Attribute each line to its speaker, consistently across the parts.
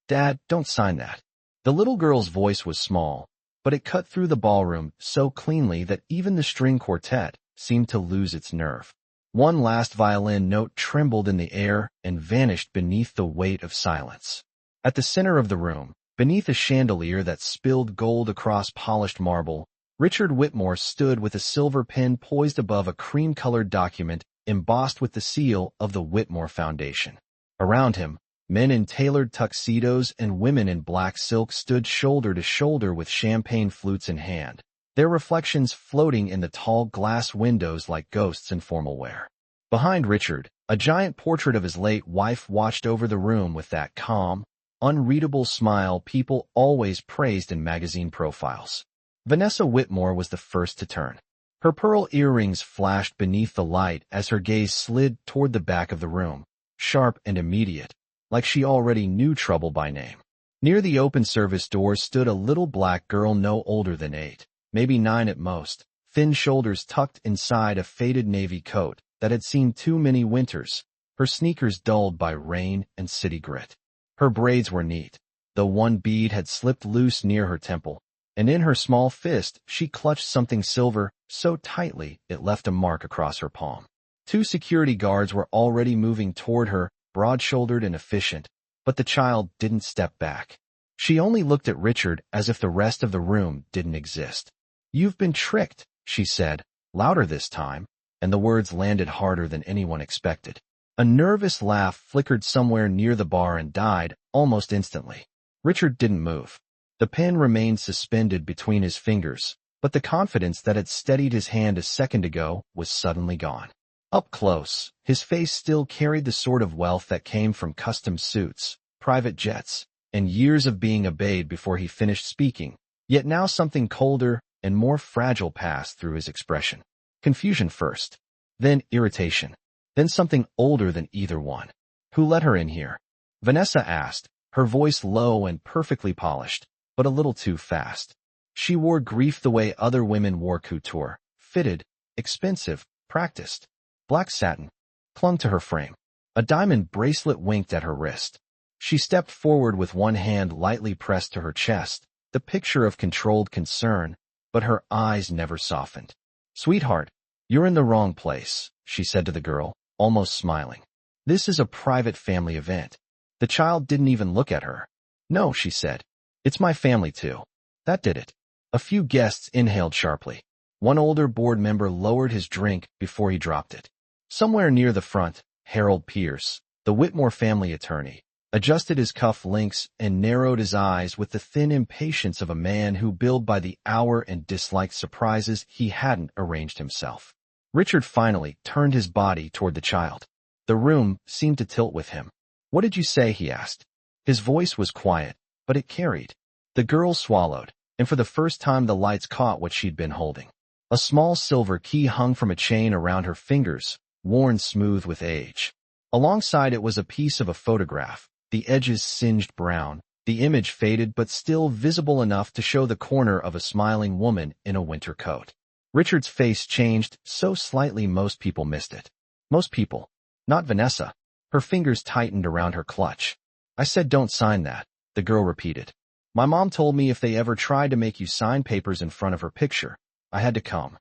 Speaker 1: Dad, don't sign that. The little girl's voice was small, but it cut through the ballroom so cleanly that even the string quartet seemed to lose its nerve. One last violin note trembled in the air and vanished beneath the weight of silence. At the center of the room, beneath a chandelier that spilled gold across polished marble, Richard Whitmore stood with a silver pen poised above a cream-colored document embossed with the seal of the Whitmore Foundation. Around him, men in tailored tuxedos and women in black silk stood shoulder to shoulder with champagne flutes in hand, their reflections floating in the tall glass windows like ghosts in formal wear. Behind Richard, a giant portrait of his late wife watched over the room with that calm, unreadable smile people always praised in magazine profiles. Vanessa Whitmore was the first to turn. Her pearl earrings flashed beneath the light as her gaze slid toward the back of the room, sharp and immediate, like she already knew trouble by name. Near the open service doors stood a little black girl no older than 8, maybe 9 at most, thin shoulders tucked inside a faded navy coat that had seen too many winters, her sneakers dulled by rain and city grit. Her braids were neat, though one bead had slipped loose near her temple, and in her small fist she clutched something silver so tightly it left a mark across her palm. 2 security guards were already moving toward her, broad-shouldered and efficient, but the child didn't step back. She only looked at Richard as if the rest of the room didn't exist. "You've been tricked," she said, louder this time, and the words landed harder than anyone expected. A nervous laugh flickered somewhere near the bar and died almost instantly. Richard didn't move. The pen remained suspended between his fingers, but the confidence that had steadied his hand a second ago was suddenly gone. Up close, his face still carried the sort of wealth that came from custom suits, private jets, and years of being obeyed before he finished speaking, yet now something colder and more fragile passed through his expression. Confusion first, then irritation, then something older than either one. "Who let her in here?" Vanessa asked, her voice low and perfectly polished, but a little too fast. She wore grief the way other women wore couture, fitted, expensive, practiced. Black satin clung to her frame. A diamond bracelet winked at her wrist. She stepped forward with one hand lightly pressed to her chest, the picture of controlled concern, but her eyes never softened. "Sweetheart, you're in the wrong place," she said to the girl, almost smiling. "This is a private family event." The child didn't even look at her. "No," she said. "It's my family too." That did it. A few guests inhaled sharply. One older board member lowered his drink before he dropped it. Somewhere near the front, Harold Pierce, the Whitmore family attorney, adjusted his cuff links and narrowed his eyes with the thin impatience of a man who billed by the hour and disliked surprises he hadn't arranged himself. Richard finally turned his body toward the child. The room seemed to tilt with him. "What did you say?" he asked. His voice was quiet, but it carried. The girl swallowed, and for the first time the lights caught what she'd been holding. A small silver key hung from a chain around her fingers, worn smooth with age. Alongside it was a piece of a photograph, the edges singed brown, the image faded but still visible enough to show the corner of a smiling woman in a winter coat. Richard's face changed so slightly most people missed it. Most people. Not Vanessa. Her fingers tightened around her clutch. "I said don't sign that," the girl repeated. "My mom told me if they ever tried to make you sign papers in front of her picture, I had to come."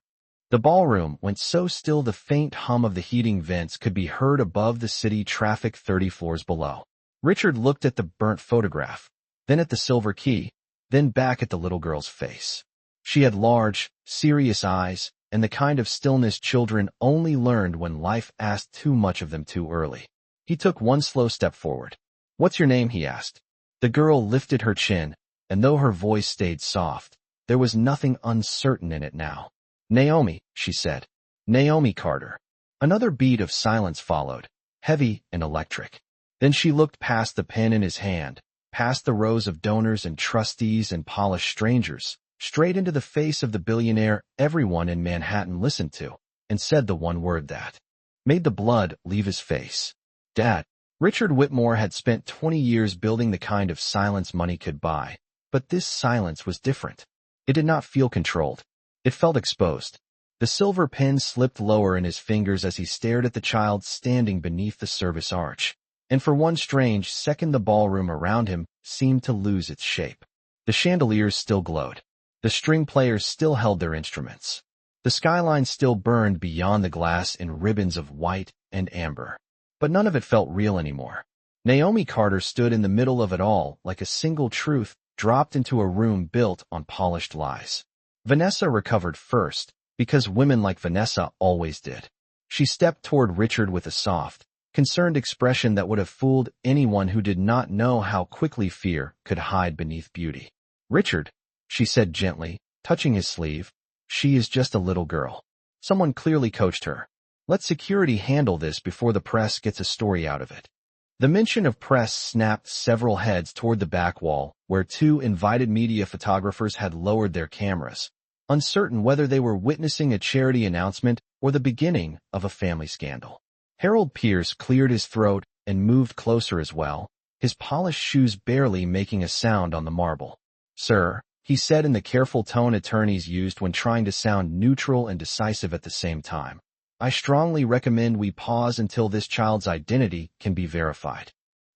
Speaker 1: The ballroom went so still the faint hum of the heating vents could be heard above the city traffic 30 floors below. Richard looked at the burnt photograph, then at the silver key, then back at the little girl's face. She had large, serious eyes, and the kind of stillness children only learned when life asked too much of them too early. He took one slow step forward. "What's your name?" he asked. The girl lifted her chin, and though her voice stayed soft, there was nothing uncertain in it now. "Naomi," she said. "Naomi Carter." Another beat of silence followed, heavy and electric. Then she looked past the pen in his hand, past the rows of donors and trustees and polished strangers, straight into the face of the billionaire everyone in Manhattan listened to, and said the one word that made the blood leave his face. "Dad." Richard Whitmore had spent 20 years building the kind of silence money could buy, but this silence was different. It did not feel controlled. It felt exposed. The silver pen slipped lower in his fingers as he stared at the child standing beneath the service arch. and for one strange second the ballroom around him seemed to lose its shape. The chandeliers still glowed. The string players still held their instruments. The skyline still burned beyond the glass in ribbons of white and amber. But none of it felt real anymore. Naomi Carter stood in the middle of it all like a single truth dropped into a room built on polished lies. Vanessa recovered first, because women like Vanessa always did. She stepped toward Richard with a soft, concerned expression that would have fooled anyone who did not know how quickly fear could hide beneath beauty. "Richard," she said gently, touching his sleeve, "she is just a little girl. Someone clearly coached her. Let security handle this before the press gets a story out of it." The mention of press snapped several heads toward the back wall, where two invited media photographers had lowered their cameras, uncertain whether they were witnessing a charity announcement or the beginning of a family scandal. Harold Pierce cleared his throat and moved closer as well, his polished shoes barely making a sound on the marble. "Sir," he said in the careful tone attorneys used when trying to sound neutral and decisive at the same time, "I strongly recommend we pause until this child's identity can be verified."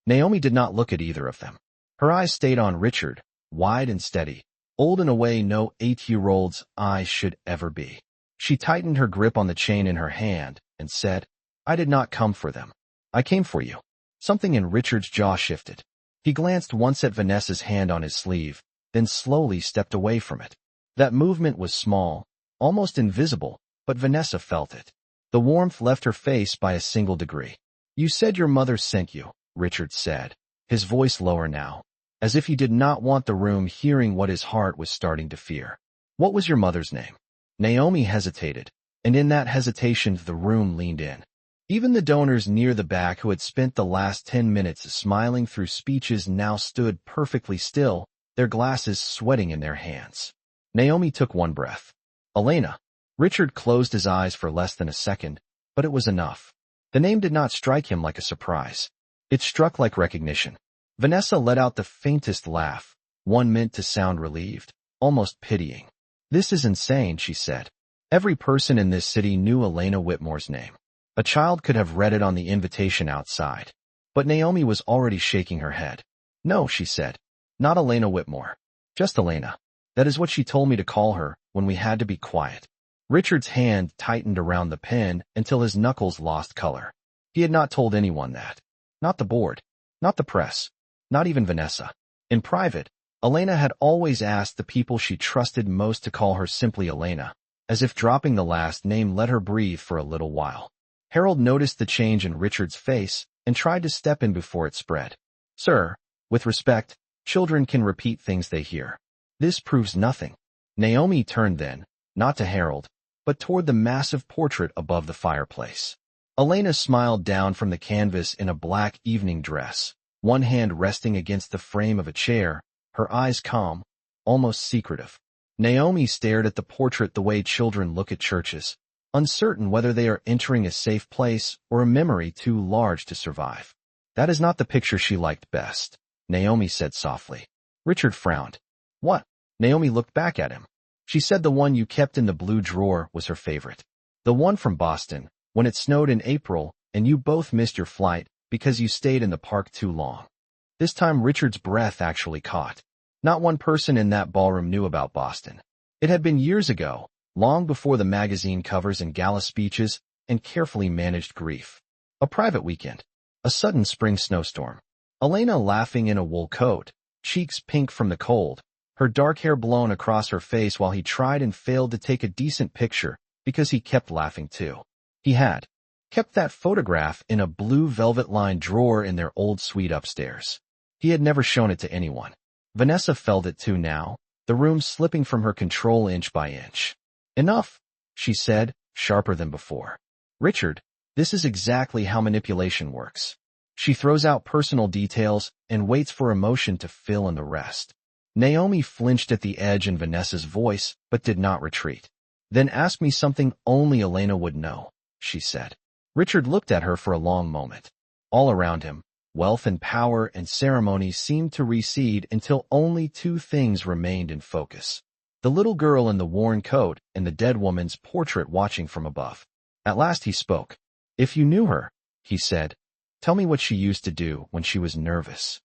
Speaker 1: Naomi did not look at either of them. Her eyes stayed on Richard, wide and steady, old in a way no 8-year-old's eyes should ever be. She tightened her grip on the chain in her hand and said, "I did not come for them. I came for you." Something in Richard's jaw shifted. He glanced once at Vanessa's hand on his sleeve, then slowly stepped away from it. That movement was small, almost invisible, but Vanessa felt it. The warmth left her face by a single degree. "You said your mother sent you," Richard said, his voice lower now, as if he did not want the room hearing what his heart was starting to fear. "What was your mother's name?" Naomi hesitated, and in that hesitation the room leaned in. Even the donors near the back who had spent the last 10 minutes smiling through speeches now stood perfectly still, their glasses sweating in their hands. Naomi took one breath. "Elena." Richard closed his eyes for less than a second, but it was enough. The name did not strike him like a surprise. It struck like recognition. Vanessa let out the faintest laugh, one meant to sound relieved, almost pitying. "This is insane," she said. Every person in this city knew Elena Whitmore's name. A child could have read it on the invitation outside. But Naomi was already shaking her head. "No," she said. "Not Elena Whitmore. Just Elena. That is what she told me to call her when we had to be quiet." Richard's hand tightened around the pen until his knuckles lost color. He had not told anyone that. Not the board. Not the press. Not even Vanessa. In private, Elena had always asked the people she trusted most to call her simply Elena, as if dropping the last name let her breathe for a little while. Harold noticed the change in Richard's face and tried to step in before it spread. "Sir, with respect, children can repeat things they hear. This proves nothing." Naomi turned then, not to Harold, but toward the massive portrait above the fireplace. Elena smiled down from the canvas in a black evening dress, one hand resting against the frame of a chair, her eyes calm, almost secretive. Naomi stared at the portrait the way children look at churches, uncertain whether they are entering a safe place or a memory too large to survive. "That is not the picture she liked best," Naomi said softly. Richard frowned. "What?" Naomi looked back at him. "She said the one you kept in the blue drawer was her favorite. The one from Boston, when it snowed in April and you both missed your flight because you stayed in the park too long." This time Richard's breath actually caught. Not one person in that ballroom knew about Boston. It had been years ago, long before the magazine covers and gala speeches and carefully managed grief. A private weekend. A sudden spring snowstorm. Elena laughing in a wool coat, cheeks pink from the cold, her dark hair blown across her face while he tried and failed to take a decent picture because he kept laughing too. He had kept that photograph in a blue velvet-lined drawer in their old suite upstairs. He had never shown it to anyone. Vanessa felt it too now, the room slipping from her control inch by inch. "Enough," she said, sharper than before. "Richard, this is exactly how manipulation works. She throws out personal details and waits for emotion to fill in the rest." Naomi flinched at the edge in Vanessa's voice, but did not retreat. "Then ask me something only Elena would know," she said. Richard looked at her for a long moment. All around him, wealth and power and ceremony seemed to recede until only two things remained in focus: the little girl in the worn coat and the dead woman's portrait watching from above. At last he spoke. "If you knew her," he said, Tell me what she used to do when she was nervous.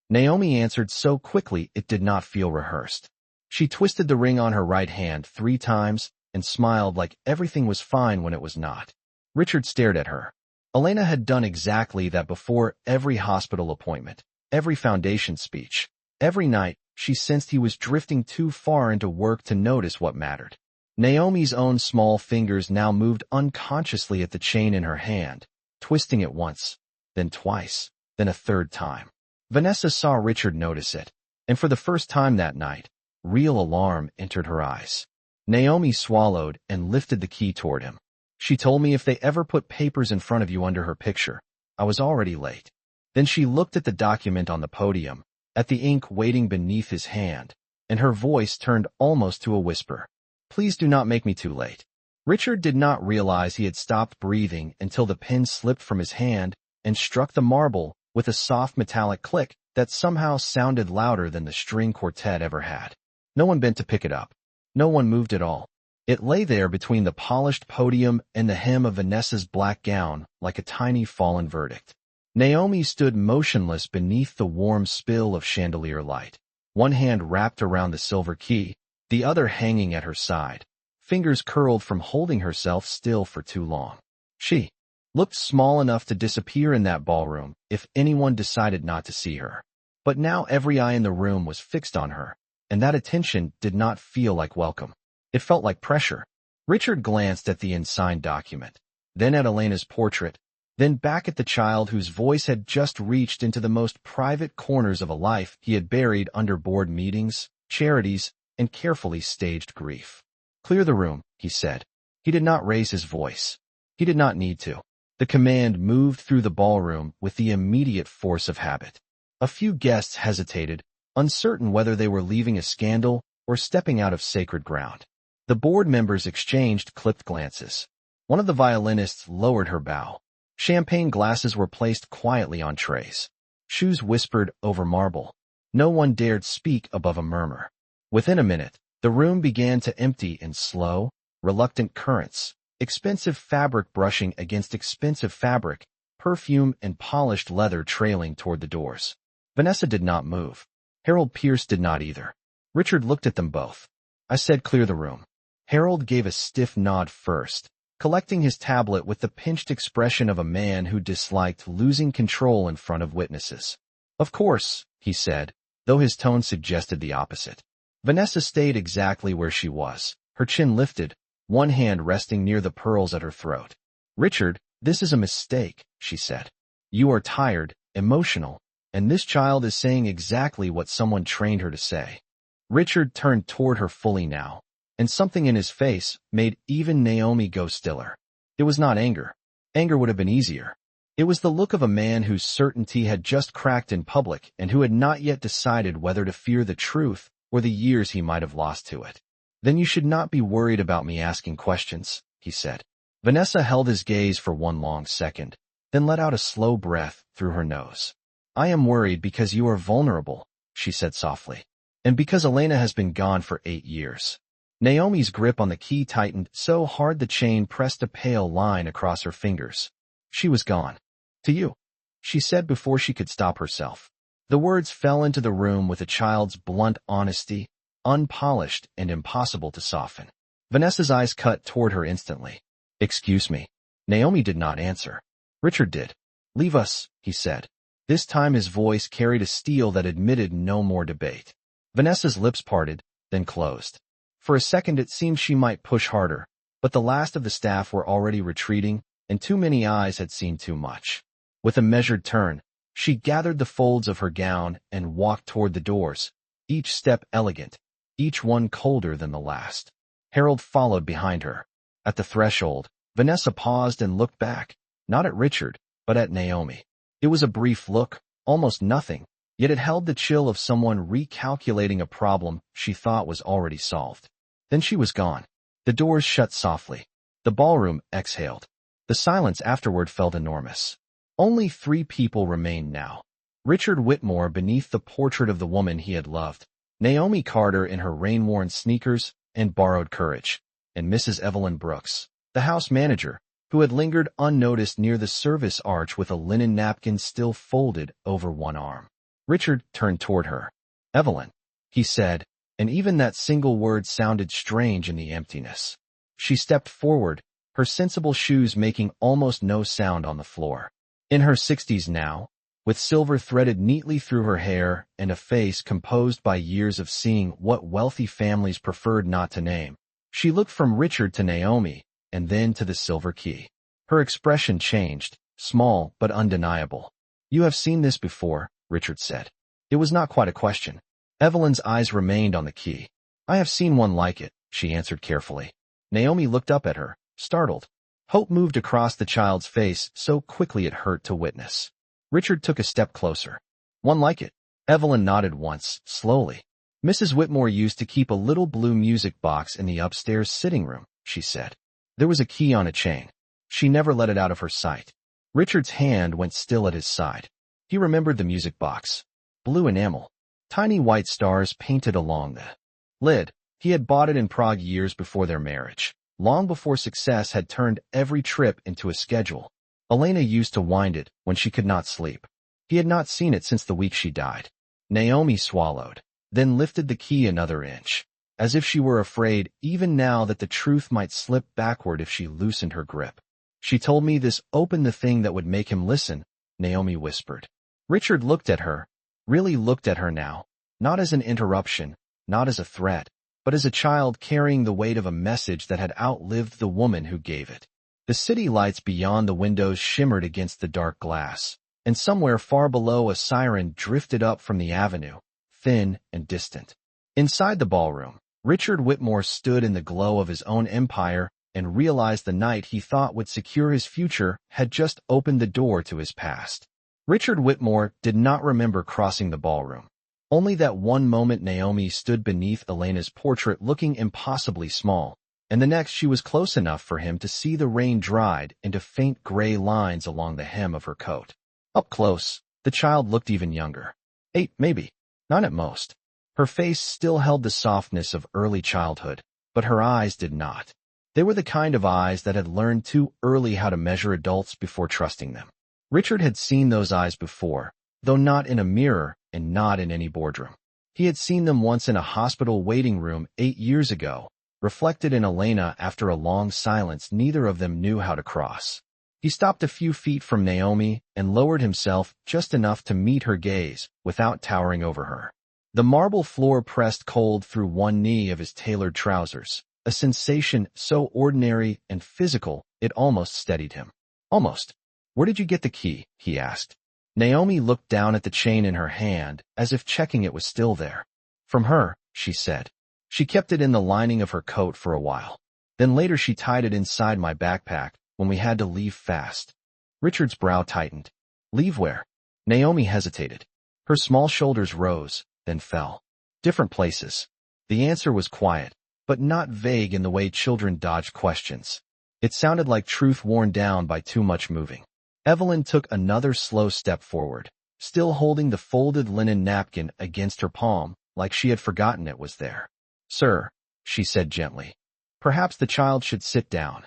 Speaker 1: Naomi answered so quickly it did not feel rehearsed. She twisted the ring on her right hand 3 times and smiled like everything was fine when it was not. Richard stared at her. Elena had done exactly that before every hospital appointment, every foundation speech. Every night, she sensed he was drifting too far into work to notice what mattered. Naomi's own small fingers now moved unconsciously at the chain in her hand, twisting it once, then twice, then a 3rd time. Vanessa saw Richard notice it, and for the first time that night, real alarm entered her eyes. Naomi swallowed and lifted the key toward him. She told me if they ever put papers in front of you under her picture, I was already late. Then she looked at the document on the podium, at the ink waiting beneath his hand, and her voice turned almost to a whisper. Please do not make me too late. Richard did not realize he had stopped breathing until the pen slipped from his hand and struck the marble with a soft metallic click that somehow sounded louder than the string quartet ever had. No one bent to pick it up. No one moved at all. It lay there between the polished podium and the hem of Vanessa's black gown like a tiny fallen verdict. Naomi stood motionless beneath the warm spill of chandelier light, one hand wrapped around the silver key, the other hanging at her side, fingers curled from holding herself still for too long. She looked small enough to disappear in that ballroom if anyone decided not to see her. But now every eye in the room was fixed on her, and that attention did not feel like welcome. It felt like pressure. Richard glanced at the unsigned document, then at Elena's portrait, then back at the child whose voice had just reached into the most private corners of a life he had buried under board meetings, charities, and carefully staged grief. Clear the room, he said. He did not raise his voice. He did not need to. The command moved through the ballroom with the immediate force of habit. A few guests hesitated, uncertain whether they were leaving a scandal or stepping out of sacred ground. The board members exchanged clipped glances. One of the violinists lowered her bow. Champagne glasses were placed quietly on trays. Shoes whispered over marble. No one dared speak above a murmur. Within a minute, the room began to empty in slow, reluctant currents, expensive fabric brushing against expensive fabric, perfume and polished leather trailing toward the doors. Vanessa did not move. Harold Pierce did not either. Richard looked at them both. I said clear the room. Harold gave a stiff nod first, collecting his tablet with the pinched expression of a man who disliked losing control in front of witnesses. Of course, he said, though his tone suggested the opposite. Vanessa stayed exactly where she was, her chin lifted, one hand resting near the pearls at her throat. Richard, this is a mistake, she said. You are tired, emotional, and this child is saying exactly what someone trained her to say. Richard turned toward her fully now, and something in his face made even Naomi go stiller. It was not anger. Anger would have been easier. It was the look of a man whose certainty had just cracked in public and who had not yet decided whether to fear the truth or the years he might have lost to it. Then you should not be worried about me asking questions, he said. Vanessa held his gaze for one long second, then let out a slow breath through her nose. I am worried because you are vulnerable, she said softly, and because Elena has been gone for 8 years. Naomi's grip on the key tightened so hard the chain pressed a pale line across her fingers. She was gone. To you, she said before she could stop herself. The words fell into the room with a child's blunt honesty, unpolished and impossible to soften. Vanessa's eyes cut toward her instantly. Excuse me. Naomi did not answer. Richard did. Leave us, he said. This time his voice carried a steel that admitted no more debate. Vanessa's lips parted, then closed. For a second it seemed she might push harder, but the last of the staff were already retreating, and too many eyes had seen too much. With a measured turn, she gathered the folds of her gown and walked toward the doors, each step elegant, each one colder than the last. Harold followed behind her. At the threshold, Vanessa paused and looked back, not at Richard, but at Naomi. It was a brief look, almost nothing, yet it held the chill of someone recalculating a problem she thought was already solved. Then she was gone. The doors shut softly. The ballroom exhaled. The silence afterward felt enormous. Only 3 people remained now. Richard Whitmore beneath the portrait of the woman he had loved, Naomi Carter in her rain-worn sneakers and borrowed courage, and Mrs. Evelyn Brooks, the house manager, who had lingered unnoticed near the service arch with a linen napkin still folded over one arm. Richard turned toward her. "Evelyn," he said, and even that single word sounded strange in the emptiness. She stepped forward, her sensible shoes making almost no sound on the floor. In her 60s now, with silver threaded neatly through her hair and a face composed by years of seeing what wealthy families preferred not to name, she looked from Richard to Naomi, and then to the silver key. Her expression changed, small but undeniable. "You have seen this before," Richard said. It was not quite a question. Evelyn's eyes remained on the key. "I have seen one like it," she answered carefully. Naomi looked up at her, startled. Hope moved across the child's face so quickly it hurt to witness. Richard took a step closer. "One like it." Evelyn nodded once, slowly. "Mrs. Whitmore used to keep a little blue music box in the upstairs sitting room," she said. "There was a key on a chain. She never let it out of her sight." Richard's hand went still at his side. He remembered the music box. Blue enamel. Tiny white stars painted along the lid. He had bought it in Prague years before their marriage, long before success had turned every trip into a schedule. Elena used to wind it when she could not sleep. He had not seen it since the week she died. Naomi swallowed, then lifted the key another inch, as if she were afraid even now that the truth might slip backward if she loosened her grip. "She told me this opened the thing that would make him listen," Naomi whispered. Richard looked at her, really looked at her now, not as an interruption, not as a threat, but as a child carrying the weight of a message that had outlived the woman who gave it. The city lights beyond the windows shimmered against the dark glass, and somewhere far below a siren drifted up from the avenue, thin and distant. Inside the ballroom, Richard Whitmore stood in the glow of his own empire and realized the night he thought would secure his future had just opened the door to his past. Richard Whitmore did not remember crossing the ballroom. Only that one moment Naomi stood beneath Elena's portrait looking impossibly small, and the next she was close enough for him to see the rain dried into faint gray lines along the hem of her coat. Up close, the child looked even younger. 8, maybe. 9 at most. Her face still held the softness of early childhood, but her eyes did not. They were the kind of eyes that had learned too early how to measure adults before trusting them. Richard had seen those eyes before, though not in a mirror and not in any boardroom. He had seen them once in a hospital waiting room 8 years ago, reflected in Elena after a long silence neither of them knew how to cross. He stopped a few feet from Naomi and lowered himself just enough to meet her gaze without towering over her. The marble floor pressed cold through one knee of his tailored trousers, a sensation so ordinary and physical it almost steadied him. Almost. "Where did you get the key?" he asked. Naomi looked down at the chain in her hand, as if checking it was still there. "From her," she said. "She kept it in the lining of her coat for a while. Then later she tied it inside my backpack when we had to leave fast." Richard's brow tightened. "Leave where?" Naomi hesitated. Her small shoulders rose, then fell. "Different places." The answer was quiet, but not vague in the way children dodge questions. It sounded like truth worn down by too much moving. Evelyn took another slow step forward, still holding the folded linen napkin against her palm, like she had forgotten it was there. "Sir," she said gently, "perhaps the child should sit down."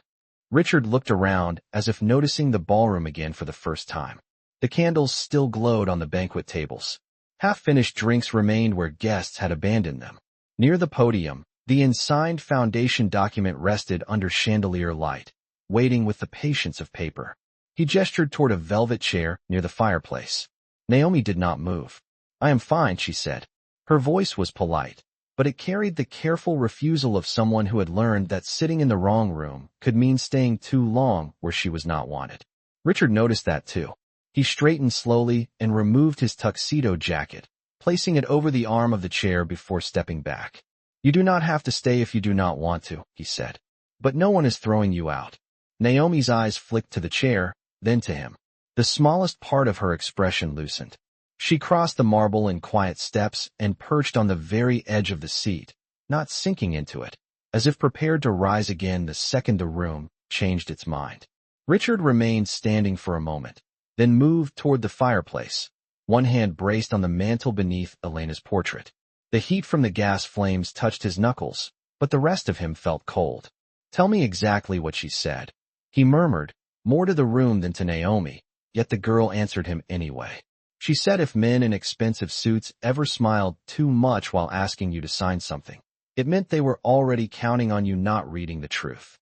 Speaker 1: Richard looked around as if noticing the ballroom again for the first time. The candles still glowed on the banquet tables. Half-finished drinks remained where guests had abandoned them. Near the podium, the unsigned foundation document rested under chandelier light, waiting with the patience of paper. He gestured toward a velvet chair near the fireplace. Naomi did not move. "I am fine," she said. Her voice was polite, but it carried the careful refusal of someone who had learned that sitting in the wrong room could mean staying too long where she was not wanted. Richard noticed that too. He straightened slowly and removed his tuxedo jacket, placing it over the arm of the chair before stepping back. "You do not have to stay if you do not want to," he said. "But no one is throwing you out." Naomi's eyes flicked to the chair, then to him. The smallest part of her expression loosened. She crossed the marble in quiet steps and perched on the very edge of the seat, not sinking into it, as if prepared to rise again the second the room changed its mind. Richard remained standing for a moment, then moved toward the fireplace, one hand braced on the mantel beneath Elena's portrait. The heat from the gas flames touched his knuckles, but the rest of him felt cold. "Tell me exactly what she said." He murmured, more to the room than to Naomi, yet the girl answered him anyway. She said if men in expensive suits ever smiled too much while asking you to sign something, it meant they were already counting on you not reading the truth.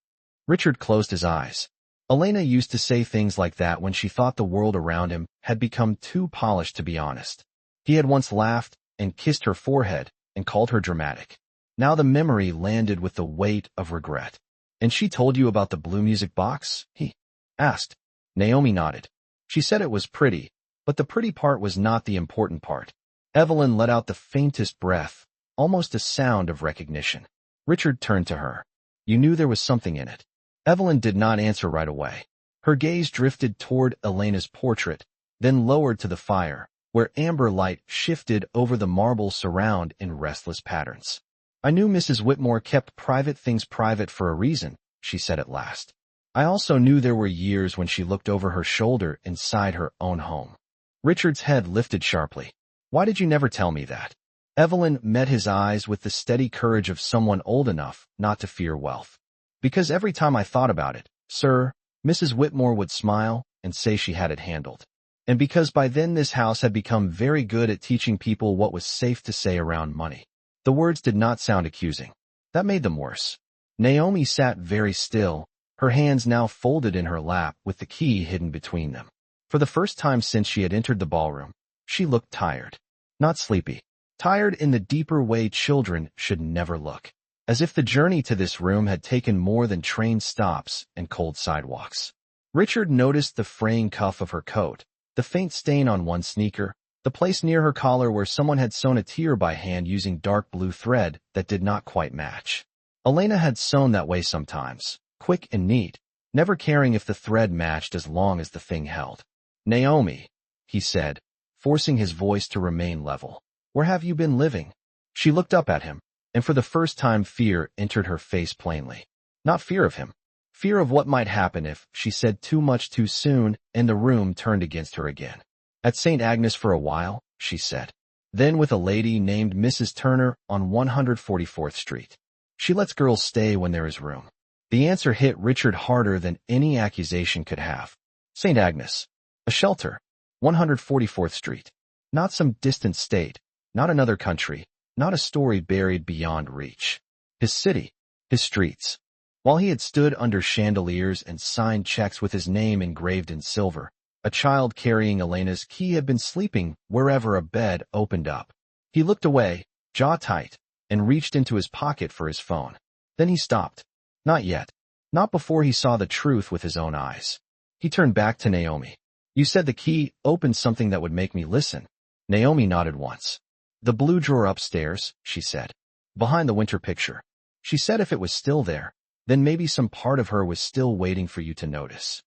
Speaker 1: Richard closed his eyes. Elena used to say things like that when she thought the world around him had become too polished to be honest. He had once laughed and kissed her forehead and called her dramatic. Now the memory landed with the weight of regret. And she told you about the blue music box? He asked. Naomi nodded. She said it was pretty, but the pretty part was not the important part. Evelyn let out the faintest breath, almost a sound of recognition. Richard turned to her. You knew there was something in it. Evelyn did not answer right away. Her gaze drifted toward Elena's portrait, then lowered to the fire, where amber light shifted over the marble surround in restless patterns. I knew Mrs. Whitmore kept private things private for a reason, she said at last. I also knew there were years when she looked over her shoulder inside her own home. Richard's head lifted sharply. Why did you never tell me that? Evelyn met his eyes with the steady courage of someone old enough not to fear wealth. Because every time I thought about it, sir, Mrs. Whitmore would smile and say she had it handled. And because by then this house had become very good at teaching people what was safe to say around money. The words did not sound accusing. That made them worse. Naomi sat very still, her hands now folded in her lap with the key hidden between them. For the first time since she had entered the ballroom, she looked tired. Not sleepy. Tired in the deeper way children should never look. As if the journey to this room had taken more than train stops and cold sidewalks. Richard noticed the fraying cuff of her coat, the faint stain on one sneaker, the place near her collar where someone had sewn a tear by hand using dark blue thread that did not quite match. Elena had sewn that way sometimes, quick and neat, never caring if the thread matched as long as the thing held. Naomi, he said, forcing his voice to remain level. Where have you been living? She looked up at him, and for the first time fear entered her face plainly. Not fear of him. Fear of what might happen if she said too much too soon and the room turned against her again. At St. Agnes for a while, she said. Then with a lady named Mrs. Turner on 144th Street. She lets girls stay when there is room. The answer hit Richard harder than any accusation could have. St. Agnes. A shelter. 144th Street. Not some distant state. Not another country. Not a story buried beyond reach. His city. His streets. While he had stood under chandeliers and signed checks with his name engraved in silver, a child carrying Elena's key had been sleeping wherever a bed opened up. He looked away, jaw tight, and reached into his pocket for his phone. Then he stopped. Not yet. Not before he saw the truth with his own eyes. He turned back to Naomi. You said the key opened something that would make me listen. Naomi nodded once. The blue drawer upstairs, she said. Behind the winter picture. She said if it was still there, then maybe some part of her was still waiting for you to notice.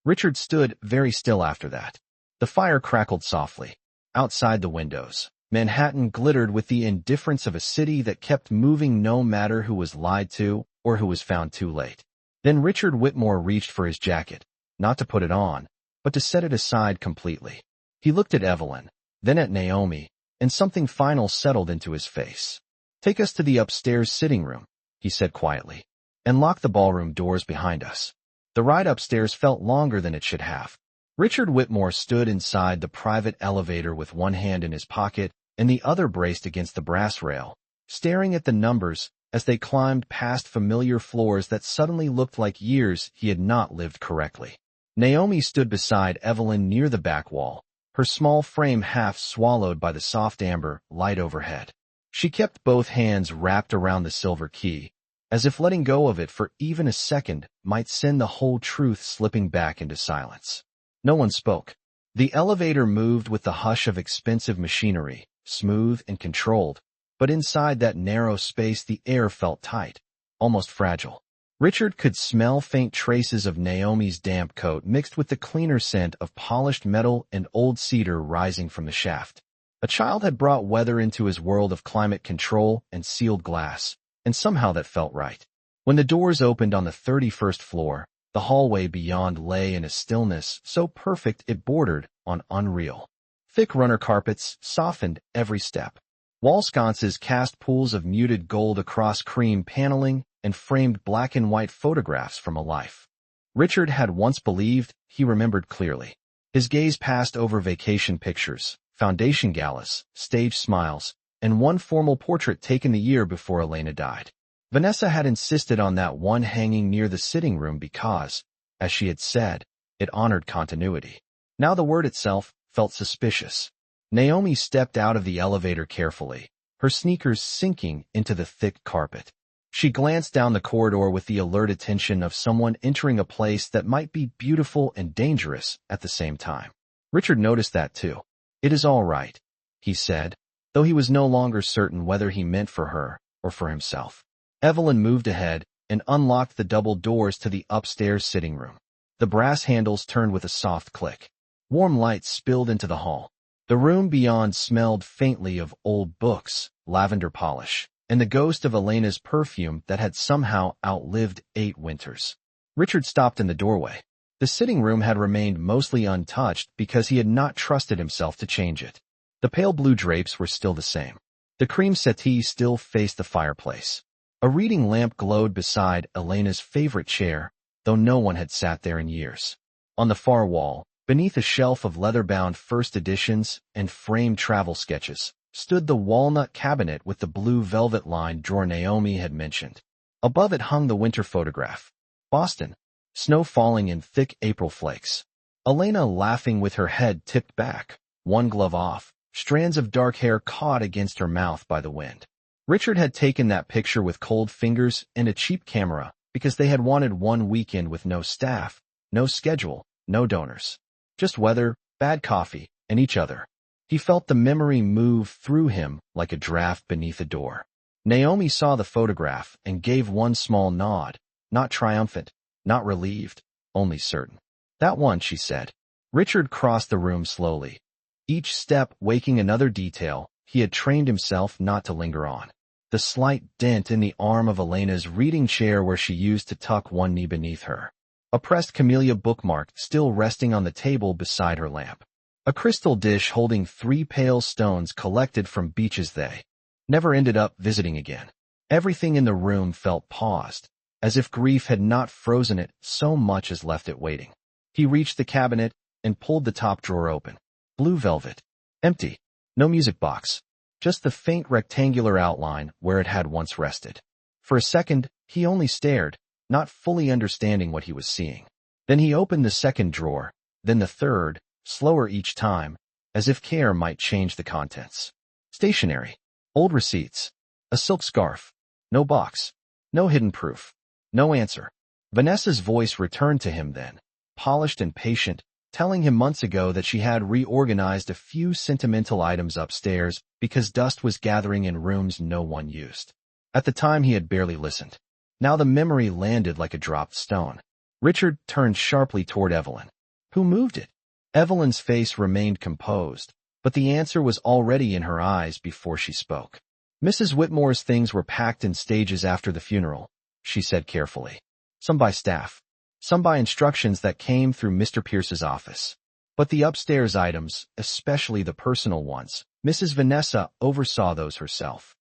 Speaker 1: Richard stood very still after that. The fire crackled softly. Outside the windows, Manhattan glittered with the indifference of a city that kept moving no matter who was lied to or who was found too late. Then Richard Whitmore reached for his jacket, not to put it on, but to set it aside completely. He looked at Evelyn, then at Naomi, and something final settled into his face. Take us to the upstairs sitting room, he said quietly, and lock the ballroom doors behind us. The ride upstairs felt longer than it should have. Richard Whitmore stood inside the private elevator with one hand in his pocket and the other braced against the brass rail, staring at the numbers as they climbed past familiar floors that suddenly looked like years he had not lived correctly. Naomi stood beside Evelyn near the back wall, her small frame half swallowed by the soft amber light overhead. She kept both hands wrapped around the silver key, as if letting go of it for even a second might send the whole truth slipping back into silence. No one spoke. The elevator moved with the hush of expensive machinery, smooth and controlled, but inside that narrow space the air felt tight, almost fragile. Richard could smell faint traces of Naomi's damp coat mixed with the cleaner scent of polished metal and old cedar rising from the shaft. A child had brought weather into his world of climate control and sealed glass, and somehow that felt right. When the doors opened on the 31st floor, the hallway beyond lay in a stillness so perfect it bordered on unreal. Thick runner carpets softened every step. Wall sconces cast pools of muted gold across cream paneling and framed black and white photographs from a life. Richard had once believed, he remembered clearly. His gaze passed over vacation pictures, foundation galas, stage smiles, and one formal portrait taken the year before Elena died. Vanessa had insisted on that one hanging near the sitting room because, as she had said, it honored continuity. Now the word itself felt suspicious. Naomi stepped out of the elevator carefully, her sneakers sinking into the thick carpet. She glanced down the corridor with the alert attention of someone entering a place that might be beautiful and dangerous at the same time. Richard noticed that too. "It is all right," he said, though he was no longer certain whether he meant for her or for himself. Evelyn moved ahead and unlocked the double doors to the upstairs sitting room. The brass handles turned with a soft click. Warm light spilled into the hall. The room beyond smelled faintly of old books, lavender polish, and the ghost of Elena's perfume that had somehow outlived 8 winters. Richard stopped in the doorway. The sitting room had remained mostly untouched because he had not trusted himself to change it. The pale blue drapes were still the same. The cream settee still faced the fireplace. A reading lamp glowed beside Elena's favorite chair, though no one had sat there in years. On the far wall, beneath a shelf of leather-bound first editions and framed travel sketches, stood the walnut cabinet with the blue velvet-lined drawer Naomi had mentioned. Above it hung the winter photograph. Boston. Snow falling in thick April flakes. Elena laughing with her head tipped back, one glove off, strands of dark hair caught against her mouth by the wind. Richard had taken that picture with cold fingers and a cheap camera because they had wanted one weekend with no staff, no schedule, no donors. Just weather, bad coffee, and each other. He felt the memory move through him like a draft beneath a door. Naomi saw the photograph and gave one small nod, not triumphant, not relieved, only certain. "That one," she said. Richard crossed the room slowly, each step waking another detail he had trained himself not to linger on. The slight dent in the arm of Elena's reading chair where she used to tuck one knee beneath her. A pressed camellia bookmark still resting on the table beside her lamp. A crystal dish holding 3 pale stones collected from beaches they never ended up visiting again. Everything in the room felt paused, as if grief had not frozen it so much as left it waiting. He reached the cabinet and pulled the top drawer open. Blue velvet. Empty. No music box. Just the faint rectangular outline where it had once rested. For a second, he only stared, not fully understanding what he was seeing. Then he opened the second drawer, then the third, slower each time, as if care might change the contents. Stationery. Old receipts. A silk scarf. No box. No hidden proof. No answer. Vanessa's voice returned to him then, polished and patient, telling him months ago that she had reorganized a few sentimental items upstairs because dust was gathering in rooms no one used. At the time he had barely listened. Now the memory landed like a dropped stone. Richard turned sharply toward Evelyn. Who moved it? Evelyn's face remained composed, but the answer was already in her eyes before she spoke. Mrs. Whitmore's things were packed in stages after the funeral, she said carefully. Some by staff. Some by instructions that came through Mr. Pierce's office. But the upstairs items, especially the personal ones, Mrs. Vanessa oversaw those herself.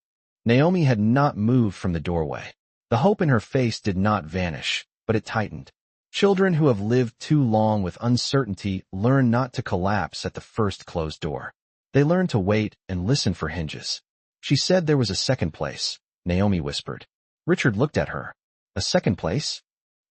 Speaker 1: Naomi had not moved from the doorway. The hope in her face did not vanish, but it tightened. Children who have lived too long with uncertainty learn not to collapse at the first closed door. They learn to wait and listen for hinges. She said there was a second place, Naomi whispered. Richard looked at her. A second place?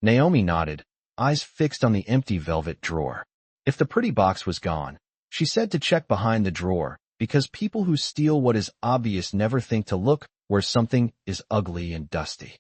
Speaker 1: Naomi nodded, eyes fixed on the empty velvet drawer. If the pretty box was gone, she said to check behind the drawer, because people who steal what is obvious never think to look where something is ugly and dusty.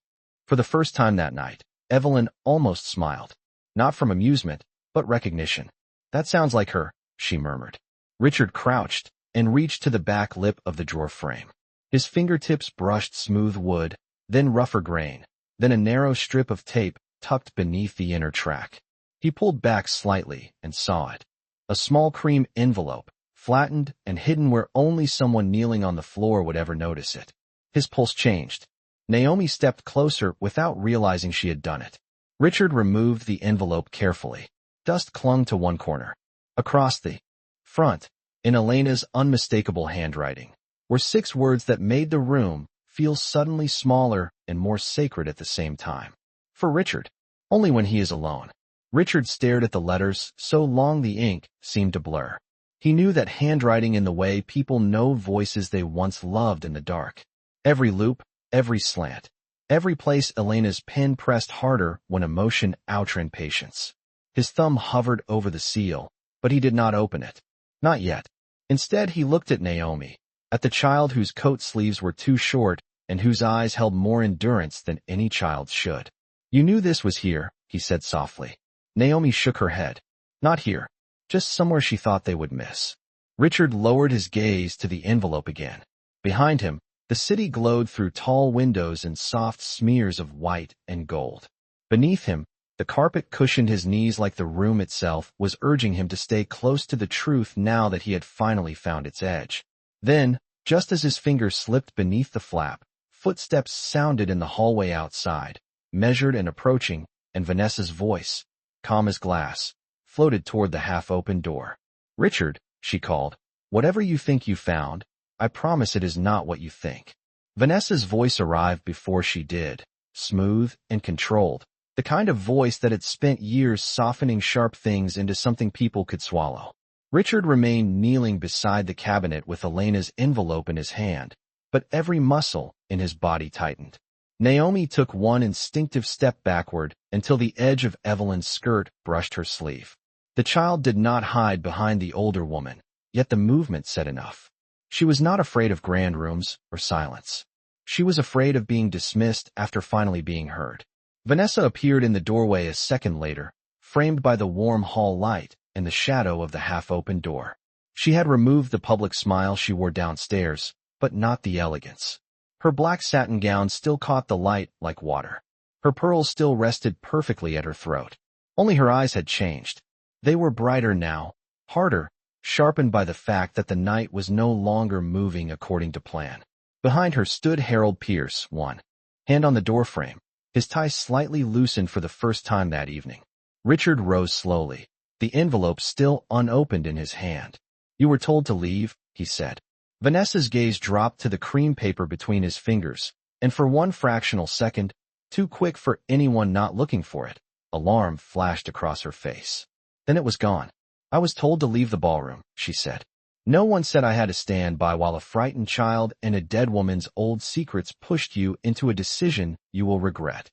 Speaker 1: For the first time that night, Evelyn almost smiled. Not from amusement, but recognition. That sounds like her, she murmured. Richard crouched and reached to the back lip of the drawer frame. His fingertips brushed smooth wood, then rougher grain, then a narrow strip of tape tucked beneath the inner track. He pulled back slightly and saw it. A small cream envelope, flattened and hidden where only someone kneeling on the floor would ever notice it. His pulse changed. Naomi stepped closer without realizing she had done it. Richard removed the envelope carefully. Dust clung to one corner. Across the front, in Elena's unmistakable handwriting, were 6 words that made the room feel suddenly smaller and more sacred at the same time. For Richard, only when he is alone. Richard stared at the letters, so long the ink seemed to blur. He knew that handwriting in the way people know voices they once loved in the dark. Every loop, every slant, every place Elena's pen pressed harder when emotion outran patience. His thumb hovered over the seal, but he did not open it. Not yet. Instead, he looked at Naomi, at the child whose coat sleeves were too short and whose eyes held more endurance than any child's should. You knew this was here, he said softly. Naomi shook her head. Not here. Just somewhere she thought they would miss. Richard lowered his gaze to the envelope again. Behind him, the city glowed through tall windows in soft smears of white and gold. Beneath him, the carpet cushioned his knees like the room itself was urging him to stay close to the truth now that he had finally found its edge. Then, just as his fingers slipped beneath the flap, footsteps sounded in the hallway outside, measured and approaching, and Vanessa's voice, calm as glass, floated toward the half-open door. Richard, she called, whatever you think you found, I promise it is not what you think. Vanessa's voice arrived before she did, smooth and controlled, the kind of voice that had spent years softening sharp things into something people could swallow. Richard remained kneeling beside the cabinet with Elena's envelope in his hand, but every muscle in his body tightened. Naomi took one instinctive step backward until the edge of Evelyn's skirt brushed her sleeve. The child did not hide behind the older woman, yet the movement said enough. She was not afraid of grand rooms or silence. She was afraid of being dismissed after finally being heard. Vanessa appeared in the doorway a second later, framed by the warm hall light and the shadow of the half-open door. She had removed the public smile she wore downstairs, but not the elegance. Her black satin gown still caught the light like water. Her pearls still rested perfectly at her throat. Only her eyes had changed. They were brighter now, harder, sharpened by the fact that the night was no longer moving according to plan. Behind her stood Harold Pierce, one hand on the doorframe, his tie slightly loosened for the first time that evening. Richard rose slowly, the envelope still unopened in his hand. You were told to leave, he said. Vanessa's gaze dropped to the cream paper between his fingers, and for one fractional second, too quick for anyone not looking for it, alarm flashed across her face. Then it was gone. I was told to leave the ballroom, she said. No one said I had to stand by while a frightened child and a dead woman's old secrets pushed you into a decision you will regret.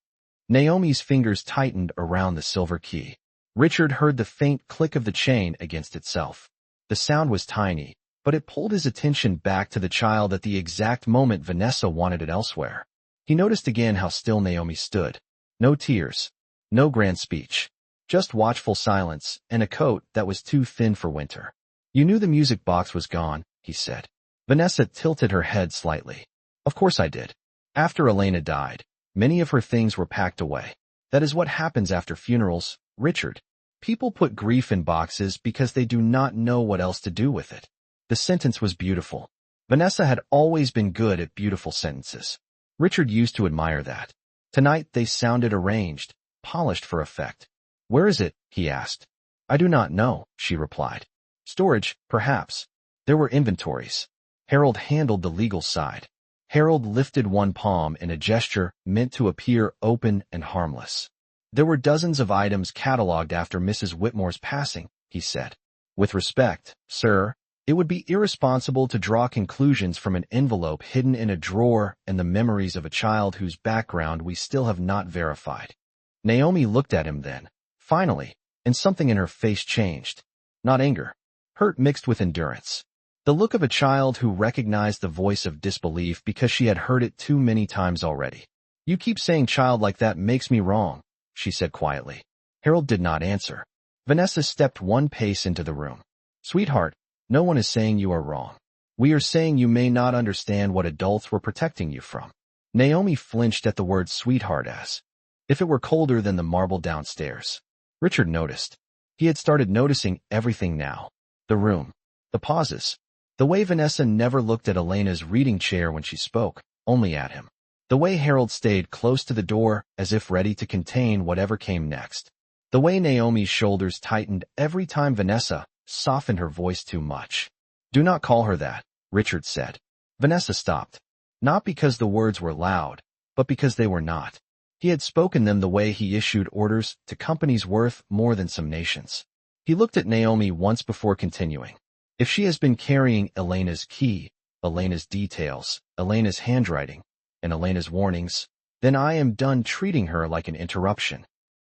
Speaker 1: Naomi's fingers tightened around the silver key. Richard heard the faint click of the chain against itself. The sound was tiny, but it pulled his attention back to the child at the exact moment Vanessa wanted it elsewhere. He noticed again how still Naomi stood. No tears, no grand speech, just watchful silence and a coat that was too thin for winter. You knew the music box was gone, he said. Vanessa tilted her head slightly. Of course I did. After Elena died, many of her things were packed away. That is what happens after funerals, Richard. People put grief in boxes because they do not know what else to do with it. The sentence was beautiful. Vanessa had always been good at beautiful sentences. Richard used to admire that. Tonight they sounded arranged, polished for effect. Where is it? He asked. I do not know, she replied. Storage, perhaps. There were inventories. Harold handled the legal side. Harold lifted one palm in a gesture meant to appear open and harmless. There were dozens of items catalogued after Mrs. Whitmore's passing, he said. With respect, sir, it would be irresponsible to draw conclusions from an envelope hidden in a drawer and the memories of a child whose background we still have not verified. Naomi looked at him then, finally, and something in her face changed. Not anger. Hurt mixed with endurance. The look of a child who recognized the voice of disbelief because she had heard it too many times already. You keep saying child like that makes me wrong, she said quietly. Harold did not answer. Vanessa stepped one pace into the room. Sweetheart, no one is saying you are wrong. We are saying you may not understand what adults were protecting you from. Naomi flinched at the word sweetheart as if it were colder than the marble downstairs. Richard noticed. He had started noticing everything now. The room, the pauses, the way Vanessa never looked at Elena's reading chair when she spoke, only at him. The way Harold stayed close to the door as if ready to contain whatever came next. The way Naomi's shoulders tightened every time Vanessa softened her voice too much. Do not call her that, Richard said. Vanessa stopped. Not because the words were loud, but because they were not. He had spoken them the way he issued orders to companies worth more than some nations. He looked at Naomi once before continuing. If she has been carrying Elena's key, Elena's details, Elena's handwriting, and Elena's warnings, then I am done treating her like an interruption.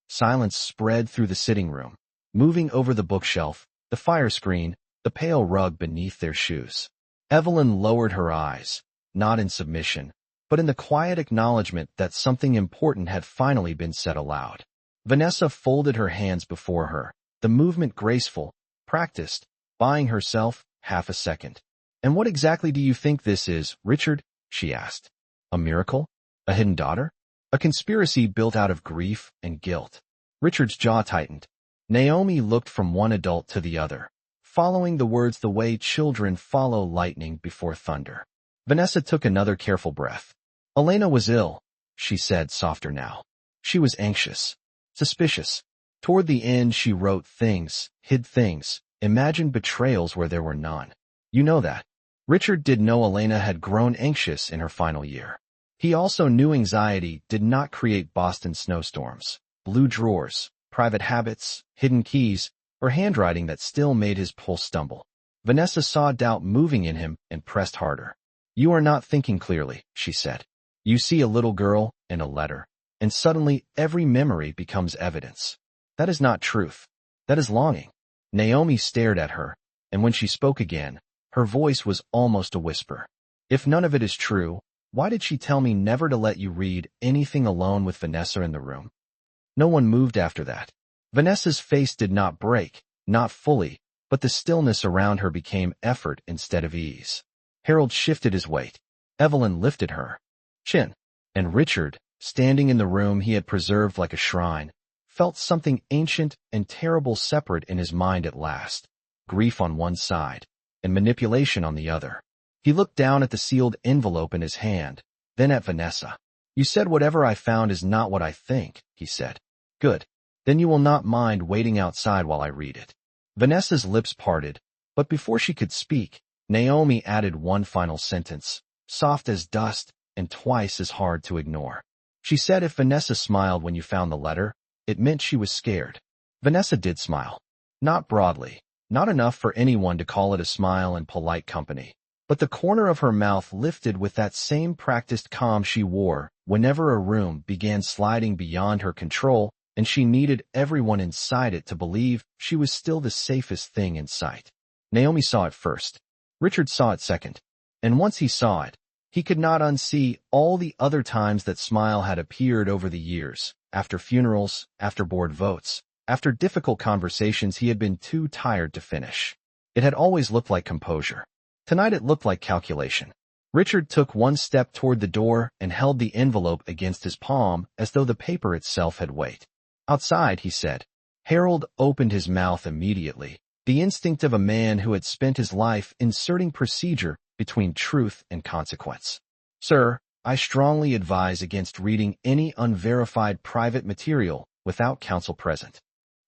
Speaker 1: Silence spread through the sitting room, moving over the bookshelf, the fire screen, the pale rug beneath their shoes. Evelyn lowered her eyes, not in submission, but in the quiet acknowledgement that something important had finally been said aloud. Vanessa folded her hands before her, the movement graceful, practiced, buying herself half a second. "And what exactly do you think this is, Richard?" she asked. "A miracle? A hidden daughter? A conspiracy built out of grief and guilt?" Richard's jaw tightened. Naomi looked from one adult to the other, following the words the way children follow lightning before thunder. Vanessa took another careful breath. "Elena was ill," she said, softer now. "She was anxious, suspicious. Toward the end she wrote things, hid things, imagined betrayals where there were none. You know that." Richard did know Elena had grown anxious in her final year. He also knew anxiety did not create Boston snowstorms, blue drawers, private habits, hidden keys, or handwriting that still made his pulse stumble. Vanessa saw doubt moving in him and pressed harder. "You are not thinking clearly," she said. "You see a little girl and a letter, and suddenly every memory becomes evidence. That is not truth. That is longing." Naomi stared at her, and when she spoke again, her voice was almost a whisper. "If none of it is true, why did she tell me never to let you read anything alone with Vanessa in the room?" No one moved after that. Vanessa's face did not break, not fully, but the stillness around her became effort instead of ease. Harold shifted his weight. Evelyn lifted her chin, and Richard, standing in the room he had preserved like a shrine, felt something ancient and terrible separate in his mind at last, grief on one side, and manipulation on the other. He looked down at the sealed envelope in his hand, then at Vanessa. "You said whatever I found is not what I think," he said. "Good. Then you will not mind waiting outside while I read it." Vanessa's lips parted, but before she could speak, Naomi added one final sentence, soft as dust and twice as hard to ignore. She said if Vanessa smiled when you found the letter, it meant she was scared. Vanessa did smile. Not broadly, not enough for anyone to call it a smile in polite company, but the corner of her mouth lifted with that same practiced calm she wore whenever a room began sliding beyond her control and she needed everyone inside it to believe she was still the safest thing in sight. Naomi saw it first. Richard saw it second. And once he saw it, he could not unsee all the other times that smile had appeared over the years, after funerals, after board votes, after difficult conversations he had been too tired to finish. It had always looked like composure. Tonight it looked like calculation. Richard took one step toward the door and held the envelope against his palm as though the paper itself had weight. "Outside," he said. Harold opened his mouth immediately, the instinct of a man who had spent his life inserting procedure between truth and consequence. "Sir, I strongly advise against reading any unverified private material without counsel present."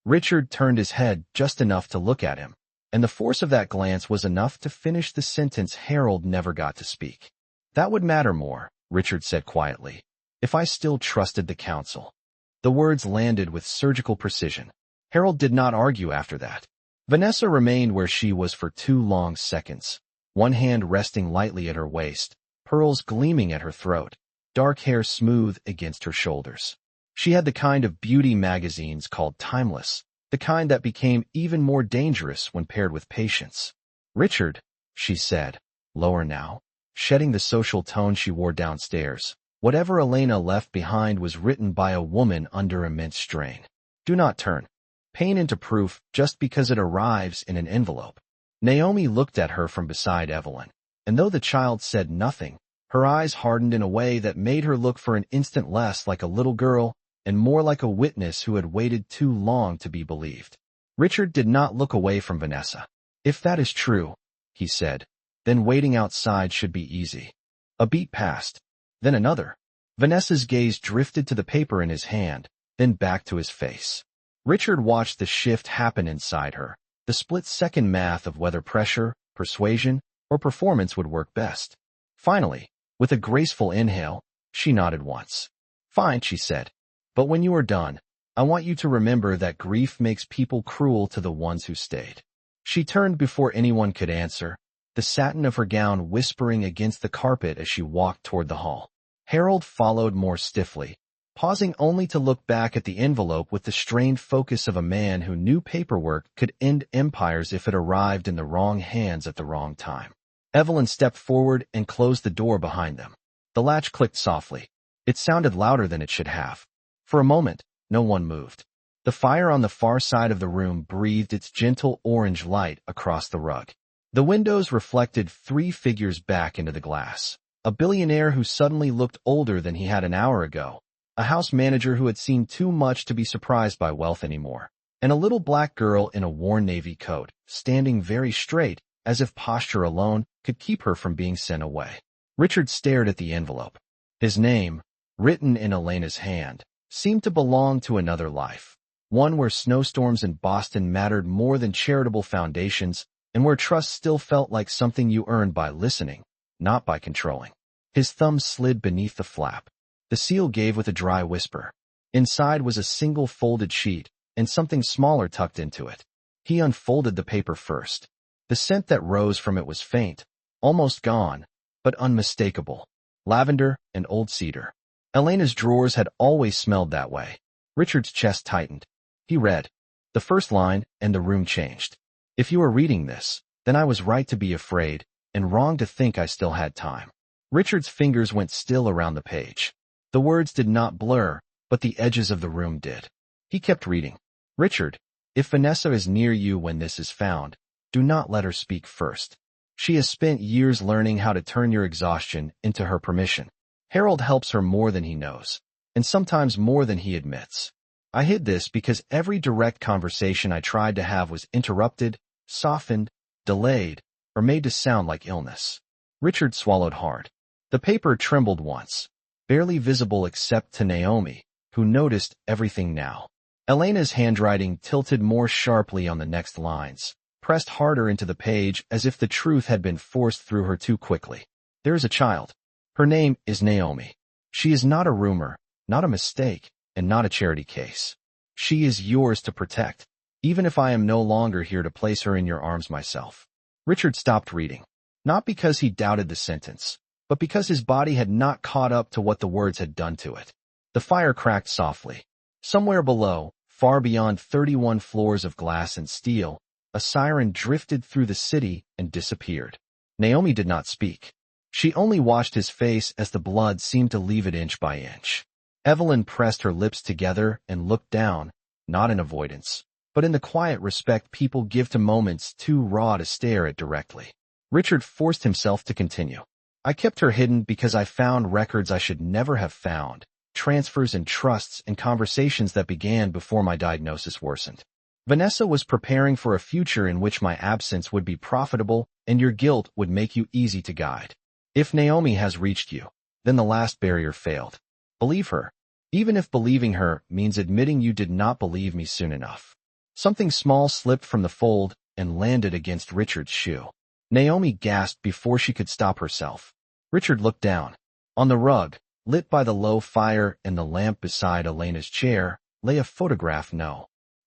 Speaker 1: Richard turned his head just enough to look at him, and the force of that glance was enough to finish the sentence Harold never got to speak. "That would matter more," Richard said quietly, "if I still trusted the counsel." The words landed with surgical precision. Harold did not argue after that. Vanessa remained where she was for 2 long seconds, one hand resting lightly at her waist, pearls gleaming at her throat, dark hair smooth against her shoulders. She had the kind of beauty magazines called timeless, the kind that became even more dangerous when paired with patience. "Richard," she said, lower now, shedding the social tone she wore downstairs, "whatever Elena left behind was written by a woman under immense strain. Do not turn pain into proof just because it arrives in an envelope." Naomi looked at her from beside Evelyn, and though the child said nothing, her eyes hardened in a way that made her look for an instant less like a little girl and more like a witness who had waited too long to be believed. Richard did not look away from Vanessa. "If that is true," he said, "then waiting outside should be easy." A beat passed, then another. Vanessa's gaze drifted to the paper in his hand, then back to his face. Richard watched the shift happen inside her, the split-second math of whether pressure, persuasion, or performance would work best. Finally, with a graceful inhale, she nodded once. "Fine," she said. But when you are done, I want you to remember that grief makes people cruel to the ones who stayed. She turned before anyone could answer, the satin of her gown whispering against the carpet as she walked toward the hall. Harold followed more stiffly, pausing only to look back at the envelope with the strained focus of a man who knew paperwork could end empires if it arrived in the wrong hands at the wrong time. Evelyn stepped forward and closed the door behind them. The latch clicked softly. It sounded louder than it should have. For a moment, no one moved. The fire on the far side of the room breathed its gentle orange light across the rug. The windows reflected 3 figures back into the glass. A billionaire who suddenly looked older than he had an hour ago, a house manager who had seen too much to be surprised by wealth anymore, and a little black girl in a worn navy coat, standing very straight, as if posture alone could keep her from being sent away. Richard stared at the envelope. His name, written in Elena's hand, seemed to belong to another life, one where snowstorms in Boston mattered more than charitable foundations, and where trust still felt like something you earned by listening, not by controlling. His thumb slid beneath the flap. The seal gave with a dry whisper. Inside was a single folded sheet, and something smaller tucked into it. He unfolded the paper first. The scent that rose from it was faint, almost gone, but unmistakable. Lavender and old cedar. Elena's drawers had always smelled that way. Richard's chest tightened. He read the first line, and the room changed. If you are reading this, then I was right to be afraid, and wrong to think I still had time. Richard's fingers went still around the page. The words did not blur, but the edges of the room did. He kept reading. Richard, if Vanessa is near you when this is found, do not let her speak first. She has spent years learning how to turn your exhaustion into her permission. Harold helps her more than he knows, and sometimes more than he admits. I hid this because every direct conversation I tried to have was interrupted, softened, delayed, or made to sound like illness. Richard swallowed hard. The paper trembled once, barely visible except to Naomi, who noticed everything now. Elena's handwriting tilted more sharply on the next lines, pressed harder into the page as if the truth had been forced through her too quickly. There is a child. Her name is Naomi. She is not a rumor, not a mistake, and not a charity case. She is yours to protect, even if I am no longer here to place her in your arms myself. Richard stopped reading, not because he doubted the sentence, but because his body had not caught up to what the words had done to it. The fire cracked softly. Somewhere below, far beyond 31 floors of glass and steel, a siren drifted through the city and disappeared. Naomi did not speak. She only watched his face as the blood seemed to leave it inch by inch. Evelyn pressed her lips together and looked down, not in avoidance, but in the quiet respect people give to moments too raw to stare at directly. Richard forced himself to continue. I kept her hidden because I found records I should never have found, transfers and trusts and conversations that began before my diagnosis worsened. Vanessa was preparing for a future in which my absence would be profitable and your guilt would make you easy to guide. If Naomi has reached you, then the last barrier failed. Believe her, even if believing her means admitting you did not believe me soon enough. Something small slipped from the fold and landed against Richard's shoe. Naomi gasped before she could stop herself. Richard looked down. On the rug, lit by the low fire and the lamp beside Elena's chair, lay a photograph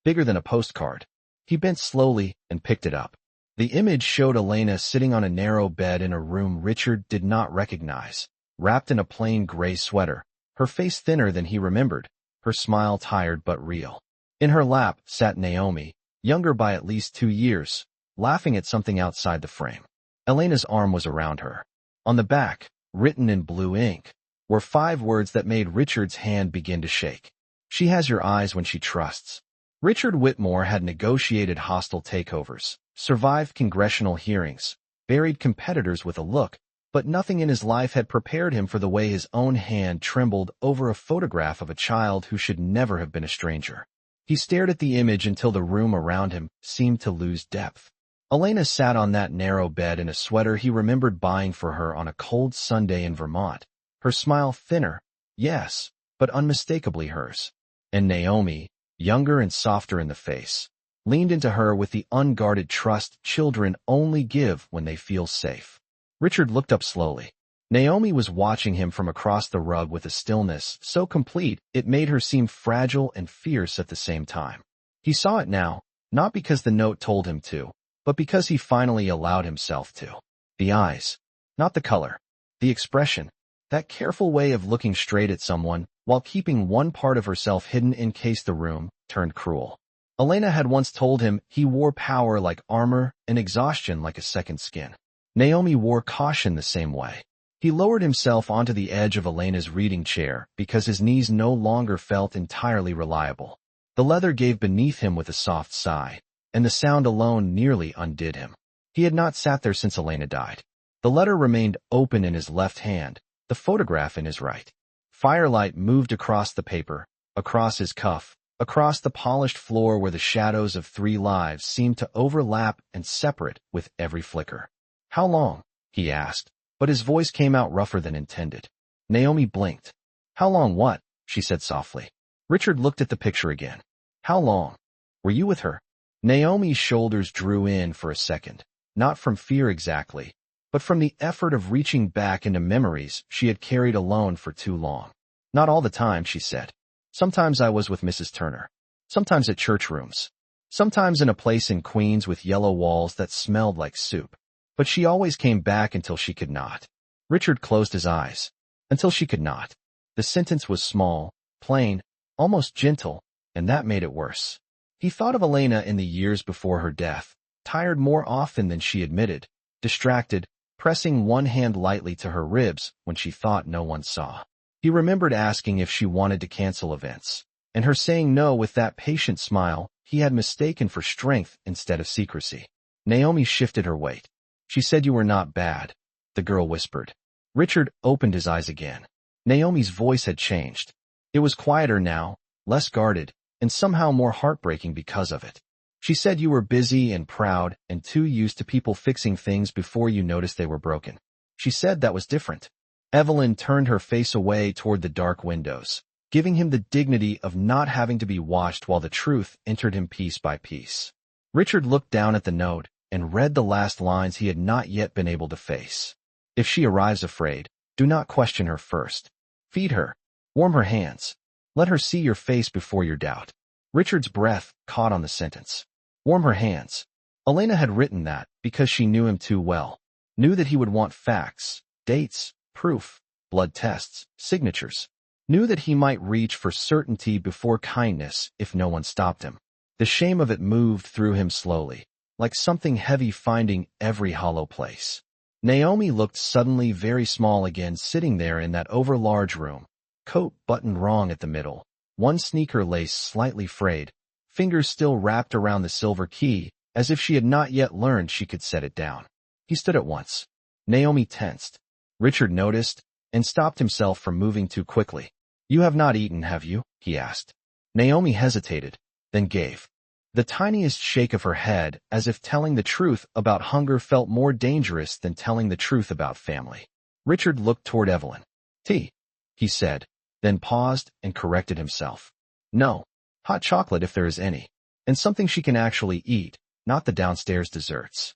Speaker 1: bigger than a postcard. He bent slowly and picked it up. The image showed Elena sitting on a narrow bed in a room Richard did not recognize, wrapped in a plain gray sweater, her face thinner than he remembered, her smile tired but real. In her lap sat Naomi, younger by at least 2 years, laughing at something outside the frame. Elena's arm was around her. On the back, written in blue ink, were 5 words that made Richard's hand begin to shake. She has your eyes when she trusts. Richard Whitmore had negotiated hostile takeovers, survived congressional hearings, buried competitors with a look, but nothing in his life had prepared him for the way his own hand trembled over a photograph of a child who should never have been a stranger. He stared at the image until the room around him seemed to lose depth. Elena sat on that narrow bed in a sweater he remembered buying for her on a cold Sunday in Vermont, her smile thinner, yes, but unmistakably hers. And Naomi, younger and softer in the face, leaned into her with the unguarded trust children only give when they feel safe. Richard looked up slowly. Naomi was watching him from across the rug with a stillness so complete it made her seem fragile and fierce at the same time. He saw it now, not because the note told him to, but because he finally allowed himself to. The eyes. Not the color. The expression. That careful way of looking straight at someone, while keeping one part of herself hidden in case the room turned cruel. Elena had once told him he wore power like armor and exhaustion like a second skin. Naomi wore caution the same way. He lowered himself onto the edge of Elena's reading chair because his knees no longer felt entirely reliable. The leather gave beneath him with a soft sigh, and the sound alone nearly undid him. He had not sat there since Elena died. The letter remained open in his left hand, the photograph in his right. Firelight moved across the paper, across his cuff, across the polished floor where the shadows of 3 lives seemed to overlap and separate with every flicker. "How long?" he asked, but his voice came out rougher than intended. Naomi blinked. "How long what?" she said softly. Richard looked at the picture again. "How long? Were you with her?" Naomi's shoulders drew in for a second, not from fear exactly, but from the effort of reaching back into memories she had carried alone for too long. "Not all the time," she said. "Sometimes I was with Mrs. Turner. Sometimes at church rooms. Sometimes in a place in Queens with yellow walls that smelled like soup. But she always came back until she could not." Richard closed his eyes. Until she could not. The sentence was small, plain, almost gentle, and that made it worse. He thought of Elena in the years before her death, tired more often than she admitted, distracted, pressing one hand lightly to her ribs when she thought no one saw. He remembered asking if she wanted to cancel events, and her saying no with that patient smile he had mistaken for strength instead of secrecy. Naomi shifted her weight. "She said you were not bad," the girl whispered. Richard opened his eyes again. Naomi's voice had changed. It was quieter now, less guarded, and somehow more heartbreaking because of it. "She said you were busy and proud and too used to people fixing things before you noticed they were broken. She said that was different." Evelyn turned her face away toward the dark windows, giving him the dignity of not having to be watched while the truth entered him piece by piece. Richard looked down at the note and read the last lines he had not yet been able to face. "If she arrives afraid, do not question her first. Feed her. Warm her hands. Let her see your face before your doubt." Richard's breath caught on the sentence. Warm her hands. Elena had written that because she knew him too well, knew that he would want facts, dates, proof, blood tests, signatures, knew that he might reach for certainty before kindness if no one stopped him. The shame of it moved through him slowly, like something heavy finding every hollow place. Naomi looked suddenly very small again sitting there in that overlarge room, coat buttoned wrong at the middle, one sneaker lace slightly frayed, fingers still wrapped around the silver key, as if she had not yet learned she could set it down. He stood at once. Naomi tensed. Richard noticed, and stopped himself from moving too quickly. "You have not eaten, have you?" he asked. Naomi hesitated, then gave the tiniest shake of her head, as if telling the truth about hunger felt more dangerous than telling the truth about family. Richard looked toward Evelyn. "Tea," he said, then paused and corrected himself. "No, hot chocolate if there is any, and something she can actually eat, not the downstairs desserts."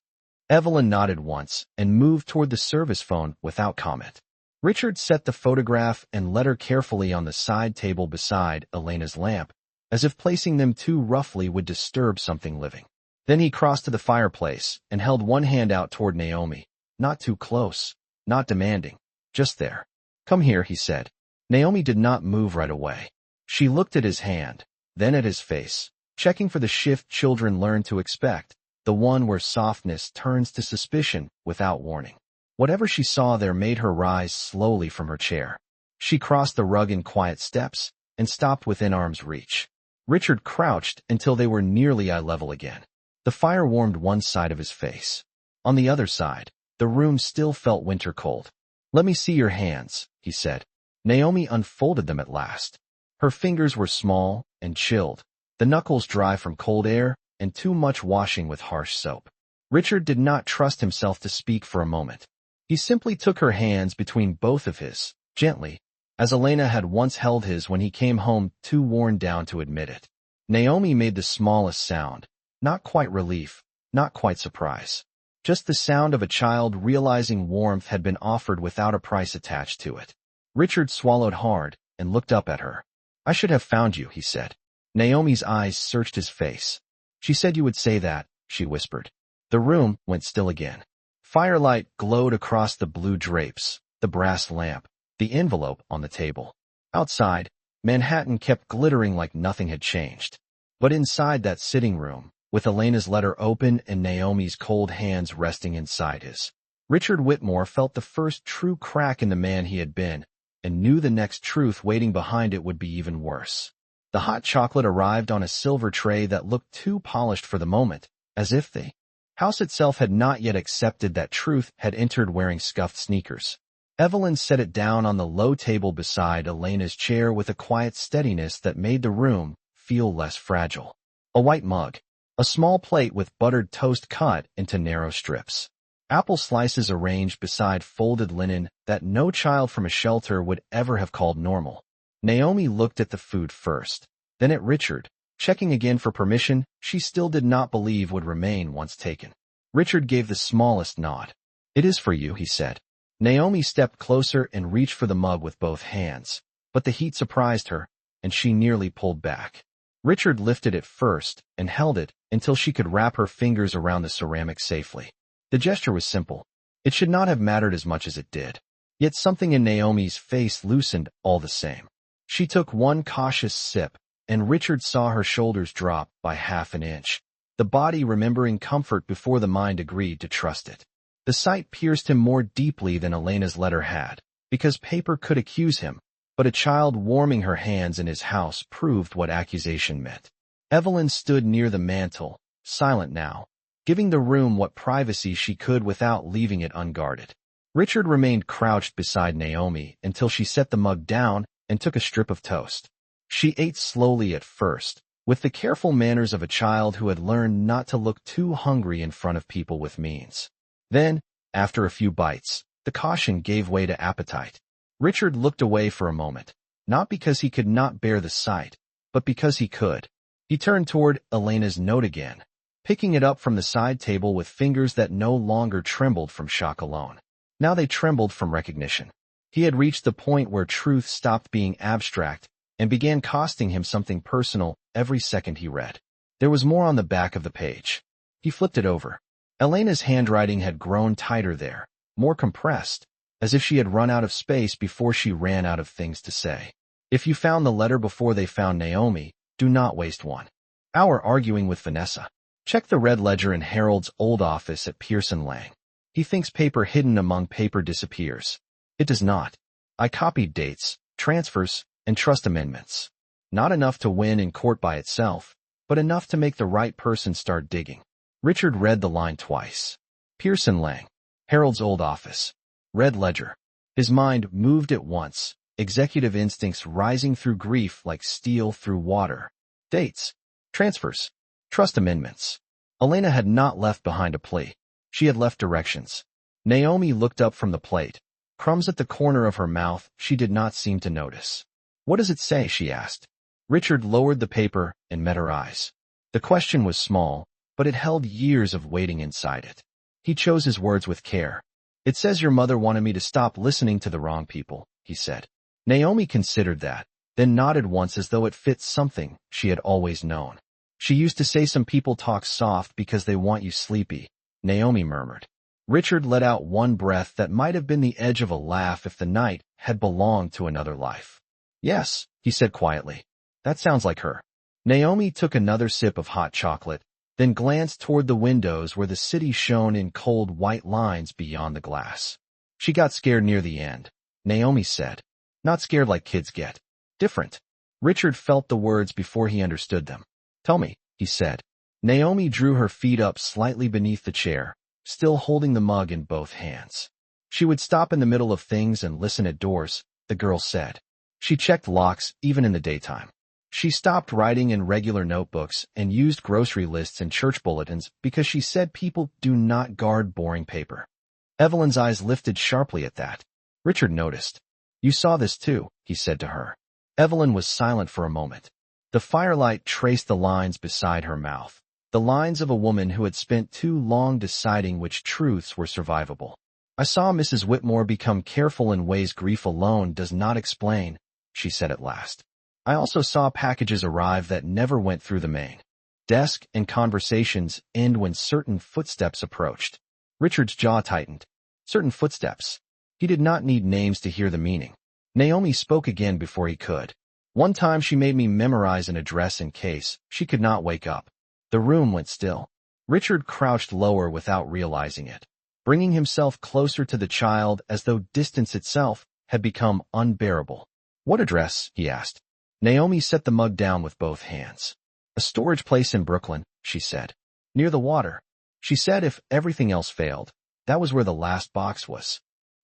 Speaker 1: Evelyn nodded once and moved toward the service phone without comment. Richard set the photograph and letter carefully on the side table beside Elena's lamp, as if placing them too roughly would disturb something living. Then he crossed to the fireplace and held one hand out toward Naomi, not too close, not demanding, just there. "Come here," he said. Naomi did not move right away. She looked at his hand, then at his face, checking for the shift children learn to expect, the one where softness turns to suspicion without warning. Whatever she saw there made her rise slowly from her chair. She crossed the rug in quiet steps and stopped within arm's reach. Richard crouched until they were nearly eye level again. The fire warmed one side of his face. On the other side, the room still felt winter cold. "Let me see your hands," he said. Naomi unfolded them at last. Her fingers were small and chilled, the knuckles dry from cold air and too much washing with harsh soap. Richard did not trust himself to speak for a moment. He simply took her hands between both of his, gently, as Elena had once held his when he came home too worn down to admit it. Naomi made the smallest sound, not quite relief, not quite surprise. just the sound of a child realizing warmth had been offered without a price attached to it. Richard swallowed hard and looked up at her. "I should have found you," he said. Naomi's eyes searched his face. "She said you would say that," she whispered. The room went still again. Firelight glowed across the blue drapes, the brass lamp, the envelope on the table. Outside, Manhattan kept glittering like nothing had changed. But inside that sitting room, with Elena's letter open and Naomi's cold hands resting inside his, Richard Whitmore felt the first true crack in the man he had been, and knew the next truth waiting behind it would be even worse. The hot chocolate arrived on a silver tray that looked too polished for the moment, as if the house itself had not yet accepted that truth had entered wearing scuffed sneakers. Evelyn set it down on the low table beside Elena's chair with a quiet steadiness that made the room feel less fragile. A white mug, a small plate with buttered toast cut into narrow strips, apple slices arranged beside folded linen that no child from a shelter would ever have called normal. Naomi looked at the food first, then at Richard, checking again for permission she still did not believe would remain once taken. Richard gave the smallest nod. "It is for you," he said. Naomi stepped closer and reached for the mug with both hands, but the heat surprised her, and she nearly pulled back. Richard lifted it first and held it until she could wrap her fingers around the ceramic safely. The gesture was simple. It should not have mattered as much as it did. Yet something in Naomi's face loosened all the same. She took one cautious sip, and Richard saw her shoulders drop by half an inch, the body remembering comfort before the mind agreed to trust it. The sight pierced him more deeply than Elena's letter had, because paper could accuse him, but a child warming her hands in his house proved what accusation meant. Evelyn stood near the mantel, silent now, giving the room what privacy she could without leaving it unguarded. Richard remained crouched beside Naomi until she set the mug down and took a strip of toast. She ate slowly at first, with the careful manners of a child who had learned not to look too hungry in front of people with means. Then, after a few bites, the caution gave way to appetite. Richard looked away for a moment, not because he could not bear the sight, but because he could. He turned toward Elena's note again, picking it up from the side table with fingers that no longer trembled from shock alone. Now they trembled from recognition. He had reached the point where truth stopped being abstract and began costing him something personal every second he read. There was more on the back of the page. He flipped it over. Elena's handwriting had grown tighter there, more compressed, as if she had run out of space before she ran out of things to say. "If you found the letter before they found Naomi, do not waste 1 hour arguing with Vanessa. Check the red ledger in Harold's old office at Pearson Lang. He thinks paper hidden among paper disappears. It does not. I copied dates, transfers, and trust amendments. Not enough to win in court by itself, but enough to make the right person start digging." Richard read the line twice. Pearson Lang, Harold's old office, red ledger. His mind moved at once, executive instincts rising through grief like steel through water. Dates, transfers, trust amendments. Elena had not left behind a plea. She had left directions. Naomi looked up from the plate. Crumbs at the corner of her mouth she did not seem to notice. "What does it say?" she asked. Richard lowered the paper and met her eyes. The question was small, but it held years of waiting inside it. He chose his words with care. "It says your mother wanted me to stop listening to the wrong people," he said. Naomi considered that, then nodded once as though it fit something she had always known. "She used to say some people talk soft because they want you sleepy," Naomi murmured. Richard let out one breath that might have been the edge of a laugh if the night had belonged to another life. "Yes," he said quietly. "That sounds like her." Naomi took another sip of hot chocolate, then glanced toward the windows where the city shone in cold white lines beyond the glass. "She got scared near the end," Naomi said. "Not scared like kids get. Different." Richard felt the words before he understood them. "Tell me," he said. Naomi drew her feet up slightly beneath the chair, still holding the mug in both hands. She would stop in the middle of things and listen at doors, the girl said. She checked locks even in the daytime. She stopped writing in regular notebooks and used grocery lists and church bulletins because she said people do not guard boring paper. Evelyn's eyes lifted sharply at that. Richard noticed. "You saw this too," he said to her. Evelyn was silent for a moment. The firelight traced the lines beside her mouth, the lines of a woman who had spent too long deciding which truths were survivable. I saw Mrs. Whitmore become careful in ways grief alone does not explain, she said at last. I also saw packages arrive that never went through the main desk, and conversations end when certain footsteps approached. Richard's jaw tightened. Certain footsteps. He did not need names to hear the meaning. Naomi spoke again before he could. One time she made me memorize an address in case she could not wake up. The room went still. Richard crouched lower without realizing it, bringing himself closer to the child as though distance itself had become unbearable. What address? He asked. Naomi set the mug down with both hands. A storage place in Brooklyn, she said. Near the water. She said if everything else failed, that was where the last box was.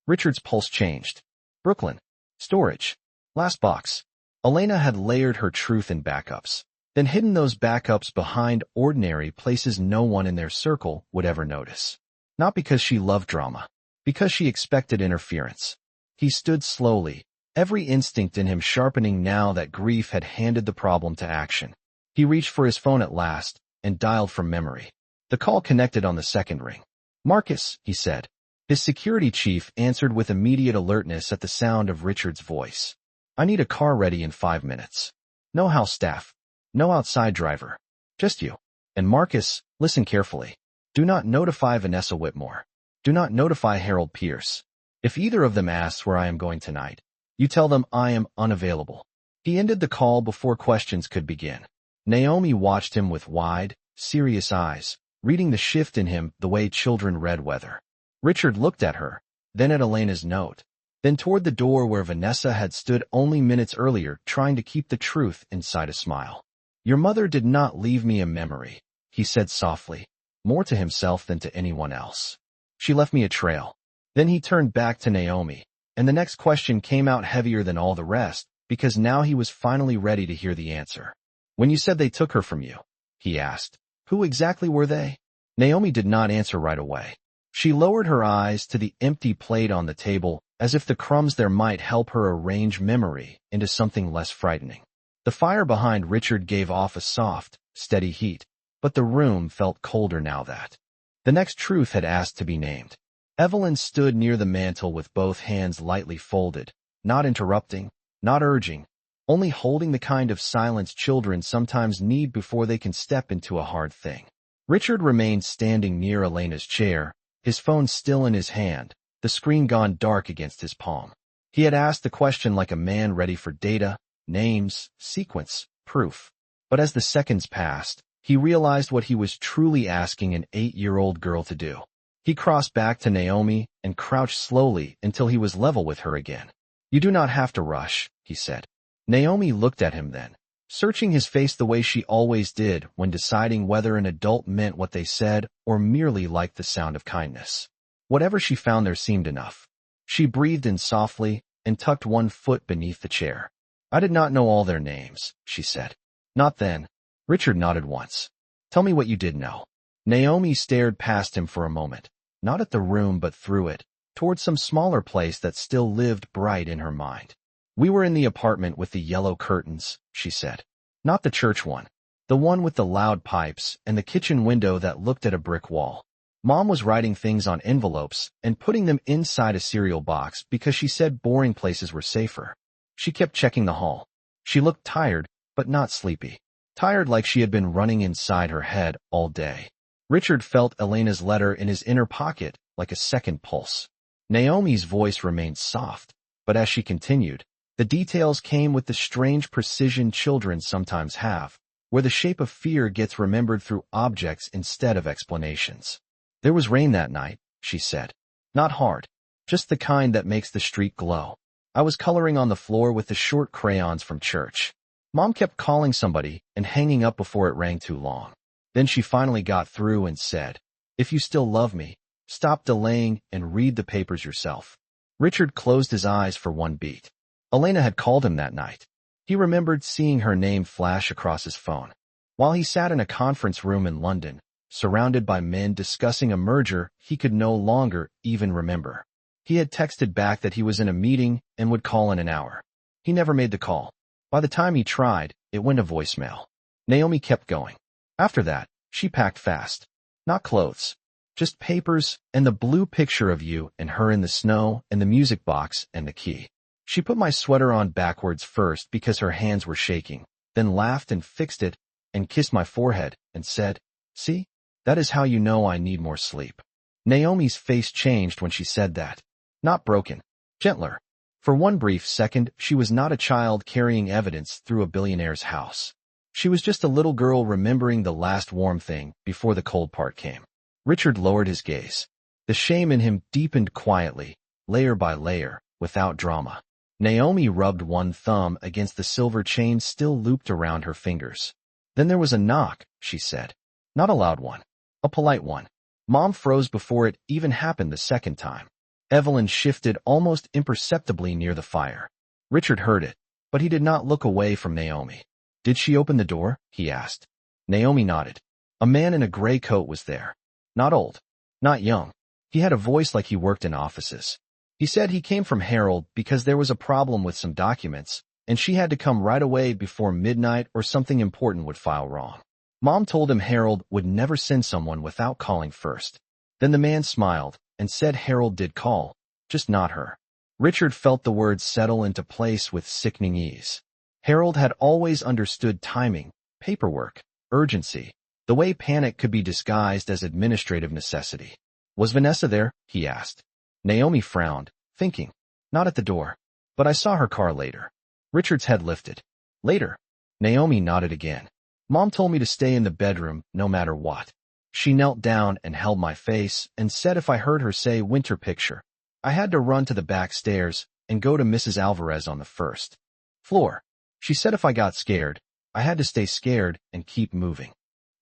Speaker 1: Richard's pulse changed. Brooklyn. Storage. Last box. Elena had layered her truth in backups, then hidden those backups behind ordinary places no one in their circle would ever notice. Not because she loved drama, because she expected interference. He stood slowly, every instinct in him sharpening now that grief had handed the problem to action. He reached for his phone at last and dialed from memory. The call connected on the second ring. Marcus, he said. His security chief answered with immediate alertness at the sound of Richard's voice. I need a car ready in 5 minutes. No house staff. No outside driver. Just you. And Marcus, listen carefully. Do not notify Vanessa Whitmore. Do not notify Harold Pierce. If either of them asks where I am going tonight, you tell them I am unavailable. He ended the call before questions could begin. Naomi watched him with wide, serious eyes, reading the shift in him the way children read weather. Richard looked at her, then at Elena's note, then toward the door where Vanessa had stood only minutes earlier trying to keep the truth inside a smile. Your mother did not leave me a memory, he said softly, more to himself than to anyone else. She left me a trail. Then he turned back to Naomi, and the next question came out heavier than all the rest, because now he was finally ready to hear the answer. When you said they took her from you, he asked, who exactly were they? Naomi did not answer right away. She lowered her eyes to the empty plate on the table, as if the crumbs there might help her arrange memory into something less frightening. The fire behind Richard gave off a soft, steady heat, but the room felt colder now that the next truth had asked to be named. Evelyn stood near the mantel with both hands lightly folded, not interrupting, not urging, only holding the kind of silence children sometimes need before they can step into a hard thing. Richard remained standing near Elena's chair, his phone still in his hand, the screen gone dark against his palm. He had asked the question like a man ready for data, names, sequence, proof. But as the seconds passed, he realized what he was truly asking an 8-year-old girl to do. He crossed back to Naomi and crouched slowly until he was level with her again. You do not have to rush, he said. Naomi looked at him then, searching his face the way she always did when deciding whether an adult meant what they said or merely liked the sound of kindness. Whatever she found there seemed enough. She breathed in softly and tucked one foot beneath the chair. I did not know all their names, she said. Not then. Richard nodded once. Tell me what you did know. Naomi stared past him for a moment, not at the room but through it, toward some smaller place that still lived bright in her mind. We were in the apartment with the yellow curtains, she said. Not the church one. The one with the loud pipes and the kitchen window that looked at a brick wall. Mom was writing things on envelopes and putting them inside a cereal box because she said boring places were safer. She kept checking the hall. She looked tired, but not sleepy. Tired like she had been running inside her head all day. Richard felt Elena's letter in his inner pocket like a second pulse. Naomi's voice remained soft, but as she continued, the details came with the strange precision children sometimes have, where the shape of fear gets remembered through objects instead of explanations. There was rain that night, she said. Not hard, just the kind that makes the street glow. I was coloring on the floor with the short crayons from church. Mom kept calling somebody and hanging up before it rang too long. Then she finally got through and said, if you still love me, stop delaying and read the papers yourself. Richard closed his eyes for one beat. Elena had called him that night. He remembered seeing her name flash across his phone. While he sat in a conference room in London, surrounded by men discussing a merger he could no longer even remember. He had texted back that he was in a meeting and would call in an hour. He never made the call. By the time he tried, it went to voicemail. Naomi kept going. After that, She packed fast. Not clothes. Just papers and the blue picture of you and her in the snow and the music box and the key. She put my sweater on backwards first because her hands were shaking, then laughed and fixed it and kissed my forehead and said, "See? That is how you know I need more sleep." Naomi's face changed when she said that. Not broken. Gentler. For one brief second, she was not a child carrying evidence through a billionaire's house. She was just a little girl remembering the last warm thing before the cold part came. Richard lowered his gaze. The shame in him deepened quietly, layer by layer, without drama. Naomi rubbed one thumb against the silver chain still looped around her fingers. Then there was a knock, she said. Not a loud one. A polite one. Mom froze before it even happened the second time. Evelyn shifted almost imperceptibly near the fire. Richard heard it, but he did not look away from Naomi. "Did she open the door?" he asked. Naomi nodded. A man in a gray coat was there. Not old. Not young. He had a voice like he worked in offices. He said he came from Harold because there was a problem with some documents, and she had to come right away before midnight or something important would file wrong. Mom told him Harold would never send someone without calling first. Then the man smiled and said Harold did call, just not her. Richard felt the words settle into place with sickening ease. Harold had always understood timing, paperwork, urgency, the way panic could be disguised as administrative necessity. "Was Vanessa there?" he asked. Naomi frowned, thinking. "Not at the door. But I saw her car later." Richard's head lifted. "Later?" Naomi nodded again. "Mom told me to stay in the bedroom no matter what. She knelt down and held my face and said if I heard her say winter picture, I had to run to the back stairs and go to Mrs. Alvarez on the first floor. She said if I got scared, I had to stay scared and keep moving."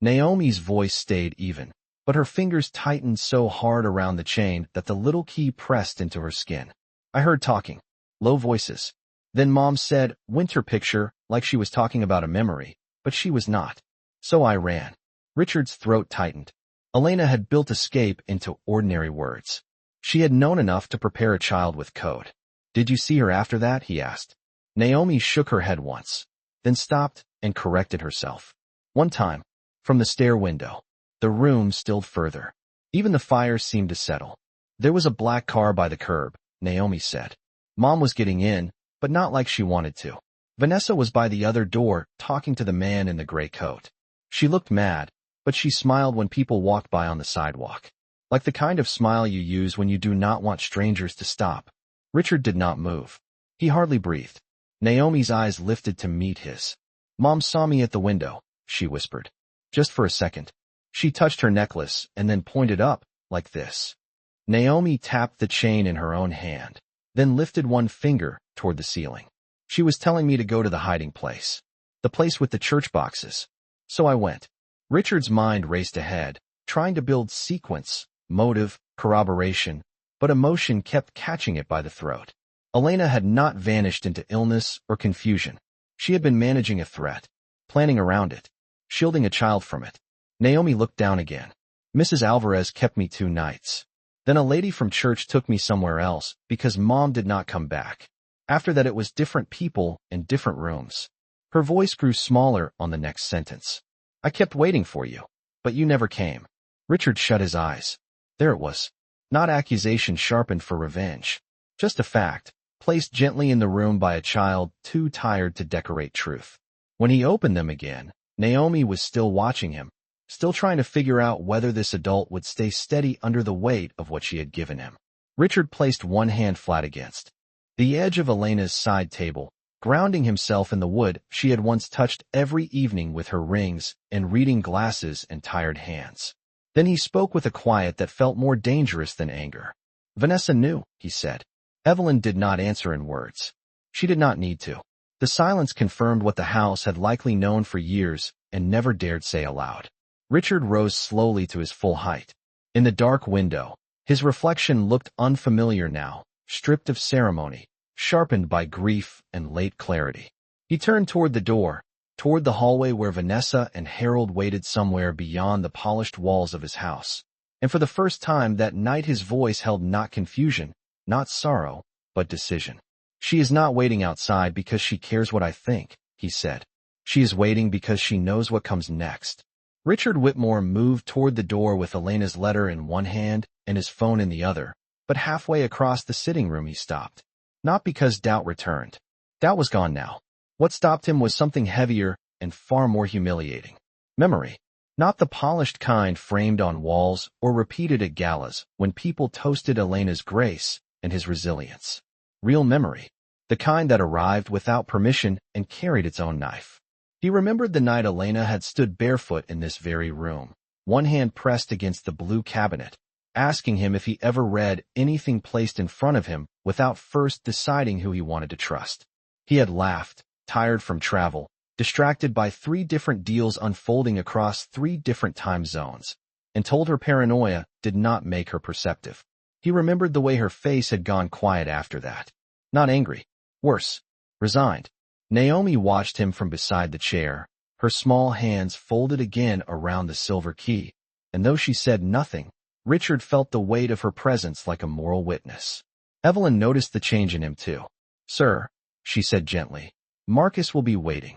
Speaker 1: Naomi's voice stayed even, but her fingers tightened so hard around the chain that the little key pressed into her skin. "I heard talking. Low voices. Then Mom said, winter picture, like she was talking about a memory, but she was not. So I ran." Richard's throat tightened. Elena had built escape into ordinary words. She had known enough to prepare a child with code. "Did you see her after that?" he asked. Naomi shook her head once, then stopped and corrected herself. "One time. From the stair window." The room stilled further. Even the fire seemed to settle. "There was a black car by the curb," Naomi said. "Mom was getting in, but not like she wanted to. Vanessa was by the other door, talking to the man in the gray coat. She looked mad, but she smiled when people walked by on the sidewalk. Like the kind of smile you use when you do not want strangers to stop." Richard did not move. He hardly breathed. Naomi's eyes lifted to meet his. "Mom saw me at the window," she whispered. "Just for a second." She touched her necklace and then pointed up, like this. Naomi tapped the chain in her own hand, then lifted one finger toward the ceiling. "She was telling me to go to the hiding place. The place with the church boxes. So I went." Richard's mind raced ahead, trying to build sequence, motive, corroboration, but emotion kept catching it by the throat. Elena had not vanished into illness or confusion. She had been managing a threat, planning around it, shielding a child from it. Naomi looked down again. "Mrs. Alvarez kept me 2 nights. Then a lady from church took me somewhere else because Mom did not come back. After that it was different people in different rooms." Her voice grew smaller on the next sentence. "I kept waiting for you, but you never came." Richard shut his eyes. There it was. Not accusation sharpened for revenge. Just a fact, placed gently in the room by a child too tired to decorate truth. When he opened them again, Naomi was still watching him, still trying to figure out whether this adult would stay steady under the weight of what she had given him. Richard placed one hand flat against the edge of Elena's side table, grounding himself in the wood she had once touched every evening with her rings and reading glasses and tired hands. Then he spoke with a quiet that felt more dangerous than anger. "Vanessa knew," he said. Evelyn did not answer in words. She did not need to. The silence confirmed what the house had likely known for years and never dared say aloud. Richard rose slowly to his full height. In the dark window, his reflection looked unfamiliar now, stripped of ceremony, sharpened by grief and late clarity. He turned toward the door, toward the hallway where Vanessa and Harold waited somewhere beyond the polished walls of his house. And for the first time that night his voice held not confusion, not sorrow, but decision. "She is not waiting outside because she cares what I think," he said. "She is waiting because she knows what comes next." Richard Whitmore moved toward the door with Elena's letter in one hand and his phone in the other, but halfway across the sitting room he stopped. Not because doubt returned. Doubt was gone now. What stopped him was something heavier and far more humiliating. Memory. Not the polished kind framed on walls or repeated at galas when people toasted Elena's grace and his resilience. Real memory. The kind that arrived without permission and carried its own knife. He remembered the night Elena had stood barefoot in this very room, one hand pressed against the blue cabinet, asking him if he ever read anything placed in front of him without first deciding who he wanted to trust. He had laughed, tired from travel, distracted by 3 different deals unfolding across 3 different time zones, and told her paranoia did not make her perceptive. He remembered the way her face had gone quiet after that. Not angry. Worse. Resigned. Naomi watched him from beside the chair, her small hands folded again around the silver key, and though she said nothing, Richard felt the weight of her presence like a moral witness. Evelyn noticed the change in him too. "Sir," she said gently, "Marcus will be waiting."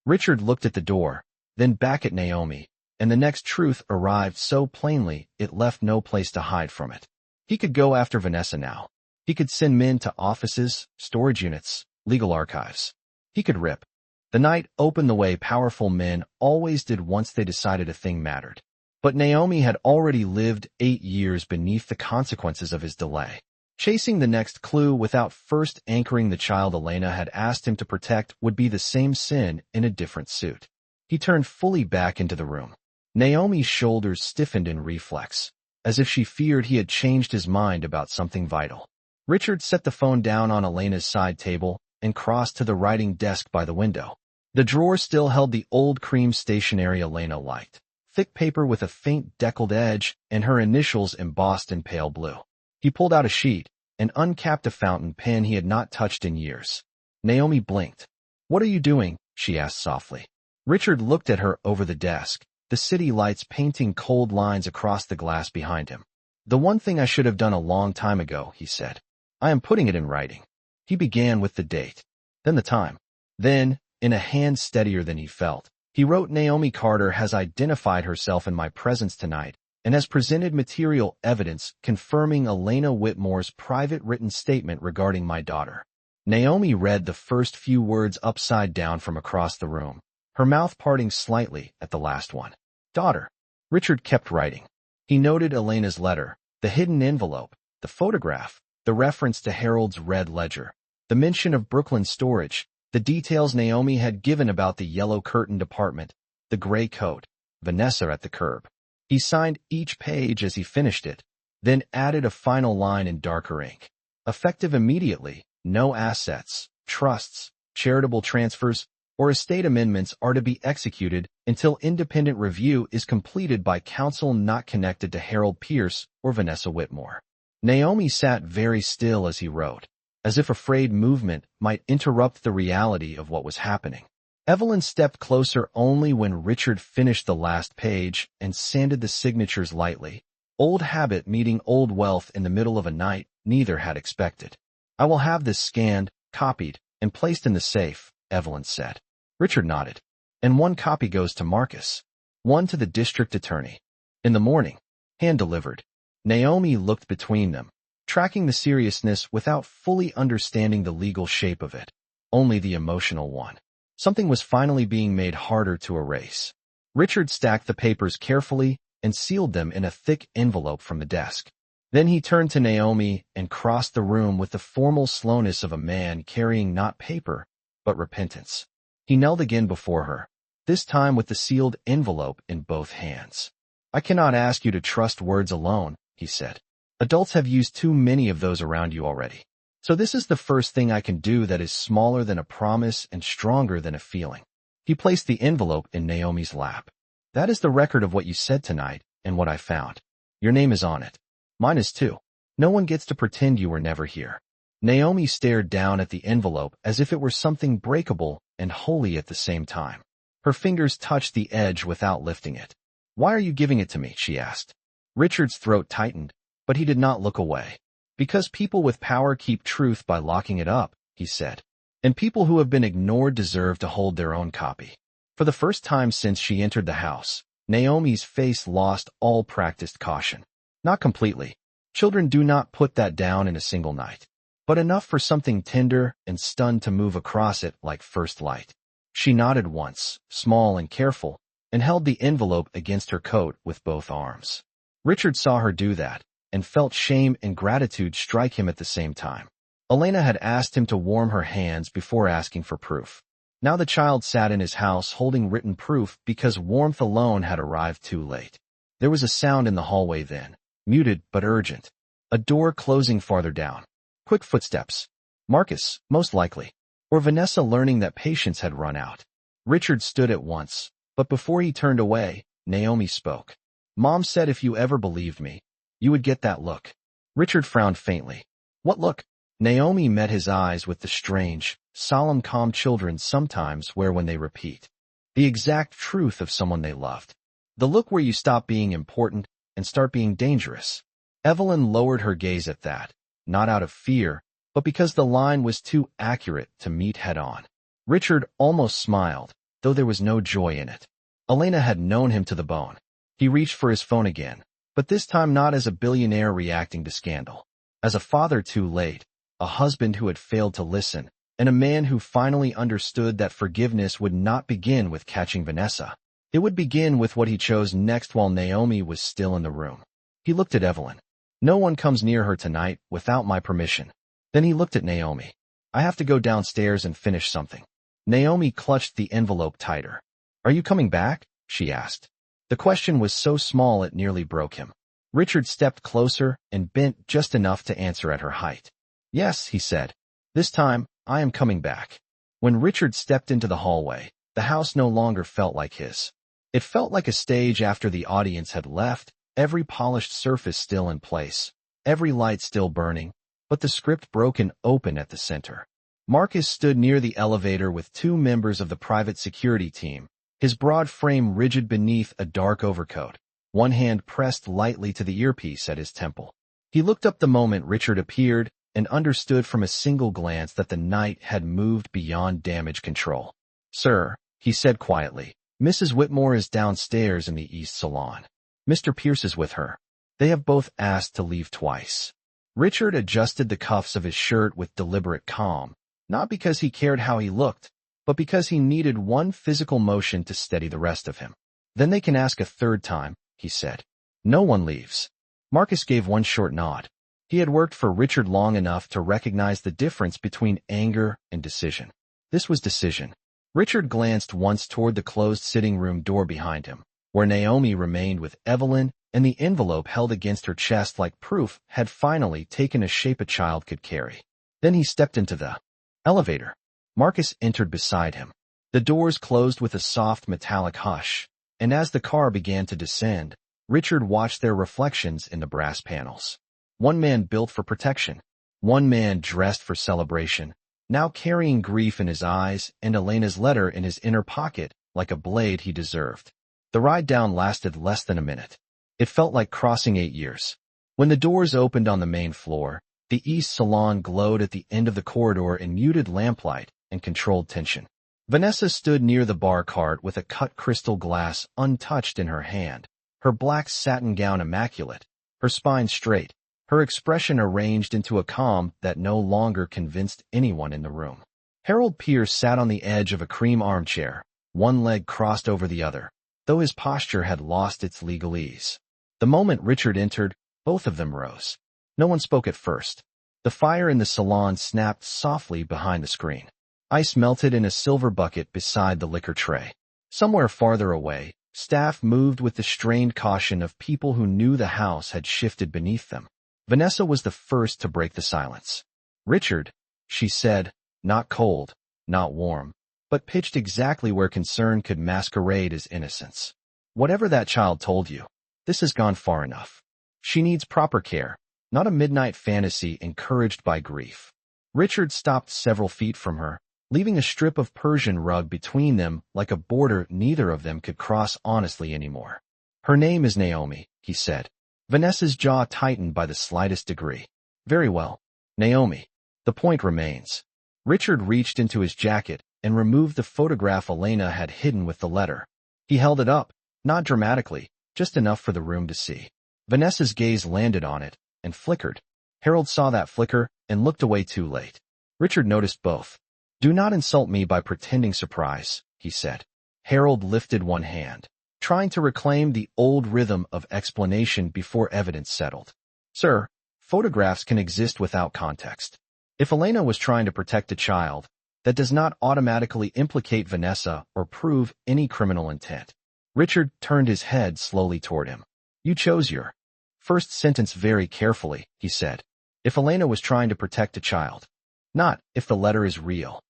Speaker 1: Richard looked at the door, then back at Naomi, and the next truth arrived so plainly it left no place to hide from it. He could go after Vanessa now. He could send men to offices, storage units, legal archives. He could rip. The night opened the way powerful men always did once they decided a thing mattered. But Naomi had already lived 8 years beneath the consequences of his delay. Chasing the next clue without first anchoring the child Elena had asked him to protect would be the same sin in a different suit. He turned fully back into the room. Naomi's shoulders stiffened in reflex, as if she feared he had changed his mind about something vital. Richard set the phone down on Elena's side table and crossed to the writing desk by the window. The drawer still held the old cream stationery Elena liked, thick paper with a faint deckled edge and her initials embossed in pale blue. He pulled out a sheet and uncapped a fountain pen he had not touched in years. Naomi blinked. "What are you doing?" she asked softly. Richard looked at her over the desk, the city lights painting cold lines across the glass behind him. "The one thing I should have done a long time ago," he said. "I am putting it in writing." He began with the date, then the time. Then, in a hand steadier than he felt, he wrote, "Naomi Carter has identified herself in my presence tonight and has presented material evidence confirming Elena Whitmore's private written statement regarding my daughter." Naomi read the first few words upside down from across the room, her mouth parting slightly at the last one. "Daughter." Richard kept writing. He noted Elena's letter, the hidden envelope, the photograph, the reference to Harold's red ledger, the mention of Brooklyn storage, the details Naomi had given about the yellow curtained apartment, the gray coat, Vanessa at the curb. He signed each page as he finished it, then added a final line in darker ink. Effective immediately, no assets, trusts, charitable transfers, or estate amendments are to be executed until independent review is completed by counsel not connected to Harold Pierce or Vanessa Whitmore. Naomi sat very still as he wrote, as if afraid movement might interrupt the reality of what was happening. Evelyn stepped closer only when Richard finished the last page and sanded the signatures lightly. Old habit meeting old wealth in the middle of a night neither had expected. "I will have this scanned, copied, and placed in the safe," Evelyn said. Richard nodded. "And 1 copy goes to Marcus. 1 to the district attorney. In the morning." Hand-delivered. Naomi looked between them, tracking the seriousness without fully understanding the legal shape of it, only the emotional one. Something was finally being made harder to erase. Richard stacked the papers carefully and sealed them in a thick envelope from the desk. Then he turned to Naomi and crossed the room with the formal slowness of a man carrying not paper, but repentance. He knelt again before her, this time with the sealed envelope in both hands. "I cannot ask you to trust words alone," he said. "Adults have used too many of those around you already. So this is the first thing I can do that is smaller than a promise and stronger than a feeling." He placed the envelope in Naomi's lap. "That is the record of what you said tonight and what I found. Your name is on it. Mine is too. No one gets to pretend you were never here." Naomi stared down at the envelope as if it were something breakable and holy at the same time. Her fingers touched the edge without lifting it. "Why are you giving it to me?" she asked. Richard's throat tightened, but he did not look away. "Because people with power keep truth by locking it up," he said. "And people who have been ignored deserve to hold their own copy." For the first time since she entered the house, Naomi's face lost all practiced caution. Not completely. Children do not put that down in a single night. But enough for something tender and stunned to move across it like first light. She nodded once, small and careful, and held the envelope against her coat with both arms. Richard saw her do that, and felt shame and gratitude strike him at the same time. Elena had asked him to warm her hands before asking for proof. Now the child sat in his house holding written proof because warmth alone had arrived too late. There was a sound in the hallway then, muted but urgent. A door closing farther down. Quick footsteps. Marcus, most likely. Or Vanessa learning that patience had run out. Richard stood at once, but before he turned away, Naomi spoke. Mom said if you ever believed me, you would get that look. Richard frowned faintly. What look? Naomi met his eyes with the strange, solemn calm children sometimes wear when they repeat the exact truth of someone they loved. The look where you stop being important and start being dangerous. Evelyn lowered her gaze at that, not out of fear, but because the line was too accurate to meet head-on. Richard almost smiled, though there was no joy in it. Elena had known him to the bone. He reached for his phone again, but this time not as a billionaire reacting to scandal. As a father too late, a husband who had failed to listen, and a man who finally understood that forgiveness would not begin with catching Vanessa. It would begin with what he chose next while Naomi was still in the room. He looked at Evelyn. No one comes near her tonight without my permission. Then he looked at Naomi. I have to go downstairs and finish something. Naomi clutched the envelope tighter. Are you coming back? She asked. The question was so small it nearly broke him. Richard stepped closer and bent just enough to answer at her height. Yes, he said. This time, I am coming back. When Richard stepped into the hallway, the house no longer felt like his. It felt like a stage after the audience had left, every polished surface still in place, every light still burning, but the script broken open at the center. Marcus stood near the elevator with two members of the private security team, his broad frame rigid beneath a dark overcoat, one hand pressed lightly to the earpiece at his temple. He looked up the moment Richard appeared and understood from a single glance that the night had moved beyond damage control. Sir, he said quietly, Mrs. Whitmore is downstairs in the East Salon. Mr. Pierce is with her. They have both asked to leave twice. Richard adjusted the cuffs of his shirt with deliberate calm, not because he cared how he looked, but because he needed one physical motion to steady the rest of him. Then they can ask a third time, he said. No one leaves. Marcus gave one short nod. He had worked for Richard long enough to recognize the difference between anger and decision. This was decision. Richard glanced once toward the closed sitting room door behind him, where Naomi remained with Evelyn, and the envelope held against her chest like proof had finally taken a shape a child could carry. Then he stepped into the elevator. Marcus entered beside him. The doors closed with a soft metallic hush, and as the car began to descend, Richard watched their reflections in the brass panels. One man built for protection, one man dressed for celebration, now carrying grief in his eyes and Elena's letter in his inner pocket like a blade he deserved. The ride down lasted less than a minute. It felt like crossing 8 years. When the doors opened on the main floor, the East Salon glowed at the end of the corridor in muted lamplight and controlled tension. Vanessa stood near the bar cart with a cut crystal glass untouched in her hand, her black satin gown immaculate, her spine straight, her expression arranged into a calm that no longer convinced anyone in the room. Harold Pierce sat on the edge of a cream armchair, one leg crossed over the other, though his posture had lost its legalese. The moment Richard entered, both of them rose. No one spoke at first. The fire in the salon snapped softly behind the screen. Ice melted in a silver bucket beside the liquor tray. Somewhere farther away, staff moved with the strained caution of people who knew the house had shifted beneath them. Vanessa was the first to break the silence. Richard, she said, not cold, not warm, but pitched exactly where concern could masquerade as innocence. Whatever that child told you, this has gone far enough. She needs proper care, not a midnight fantasy encouraged by grief. Richard stopped several feet from her, leaving a strip of Persian rug between them like a border neither of them could cross honestly anymore. Her name is Naomi, he said. Vanessa's jaw tightened by the slightest degree. Very well, Naomi. The point remains. Richard reached into his jacket and removed the photograph Elena had hidden with the letter. He held it up, Not dramatically, just enough for the room to see. Vanessa's gaze landed on it and flickered. Harold saw that flicker and looked away too late. Richard noticed both. "Do not insult me by pretending surprise," he said. Harold lifted one hand, trying to reclaim the old rhythm of explanation before evidence settled. "Sir, photographs can exist without context. If Elena was trying to protect a child, that does not automatically implicate Vanessa or prove any criminal intent." Richard turned his head slowly toward him. "You chose your first sentence very carefully," he said. "If Elena was trying to protect a child. Not if the letter is real.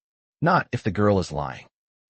Speaker 1: Not if the girl is lying.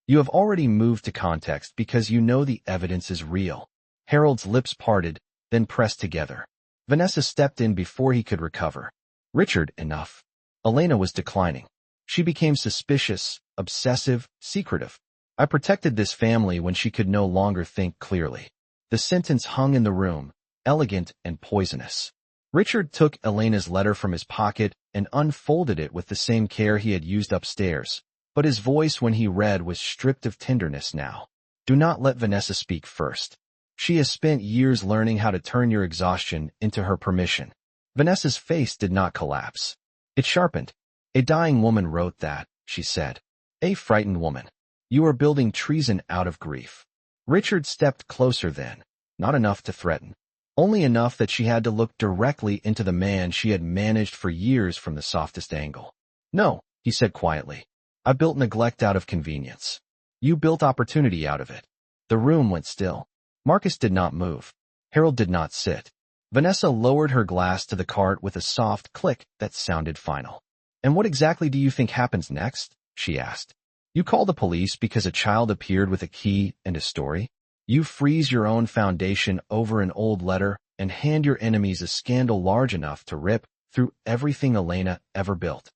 Speaker 1: You have already moved to context because you know the evidence is real." Harold's lips parted, then pressed together. Vanessa stepped in before he could recover. "Richard, enough." Elena was declining. She became suspicious, obsessive, secretive. "I protected this family when she could no longer think clearly." The sentence hung in the room, elegant and poisonous. Richard took Elena's letter from his pocket and unfolded it with the same care he had used upstairs, but his voice when he read was stripped of tenderness now. "Do not let Vanessa speak first. She has spent years learning how to turn your exhaustion into her permission." Vanessa's face did not collapse. It sharpened. "A dying woman wrote that," she said. "A frightened woman. You are building treason out of grief." Richard stepped closer then, not enough to threaten. Only enough that she had to look directly into the man she had managed for years from the softest angle. "No," he said quietly. "I built neglect out of convenience. You built opportunity out of it." The room went still. Marcus did not move. Harold did not sit. Vanessa lowered her glass to the cart with a soft click that sounded final. "And what exactly do you think happens next?" she asked. "You call the police because a child appeared with a key and a story? You freeze your own foundation over an old letter and hand your enemies a scandal large enough to rip through everything Elena ever built."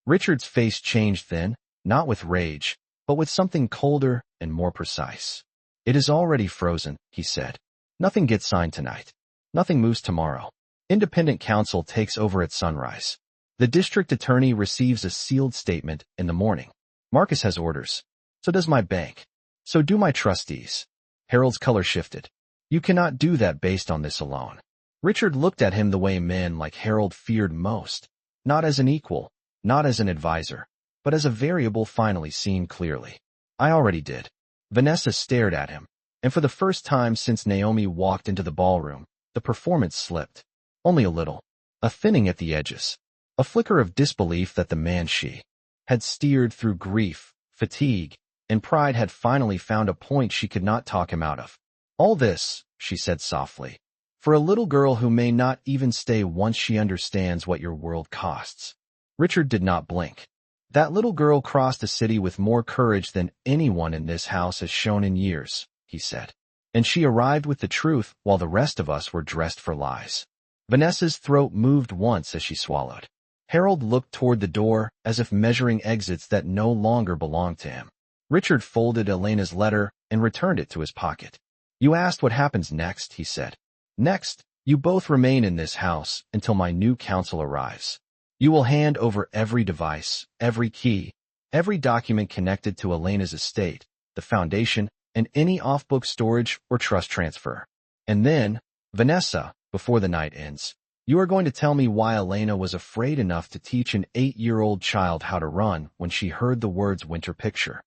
Speaker 1: Richard's face changed then, not with rage, but with something colder and more precise. "It is already frozen," he said. "Nothing gets signed tonight. Nothing moves tomorrow. Independent counsel takes over at sunrise. The district attorney receives a sealed statement in the morning. Marcus has orders. So does my bank. So do my trustees." Harold's color shifted. "You cannot do that based on this alone." Richard looked at him the way men like Harold feared most, not as an equal, not as an advisor, but as a variable finally seen clearly. "I already did." Vanessa stared at him, and for the first time since Naomi walked into the ballroom, the performance slipped. Only a little. A thinning at the edges. A flicker of disbelief that the man she had steered through grief, fatigue, and pride had finally found a point she could not talk him out of. "All this," she said softly, "for a little girl who may not even stay once she understands what your world costs." Richard did not blink. "That little girl crossed a city with more courage than anyone in this house has shown in years," he said. "And she arrived with the truth while the rest of us were dressed for lies." Vanessa's throat moved once as she swallowed. Harold looked toward the door as if measuring exits that no longer belonged to him. Richard folded Elena's letter and returned it to his pocket. "You asked what happens next," he said. "Next, you both remain in this house until my new counsel arrives. You will hand over every device, every key, every document connected to Elena's estate, the foundation, and any off-book storage or trust transfer. And then, Vanessa, before the night ends, you are going to tell me why Elena was afraid enough to teach an 8-year-old child how to run when she heard the words winter picture."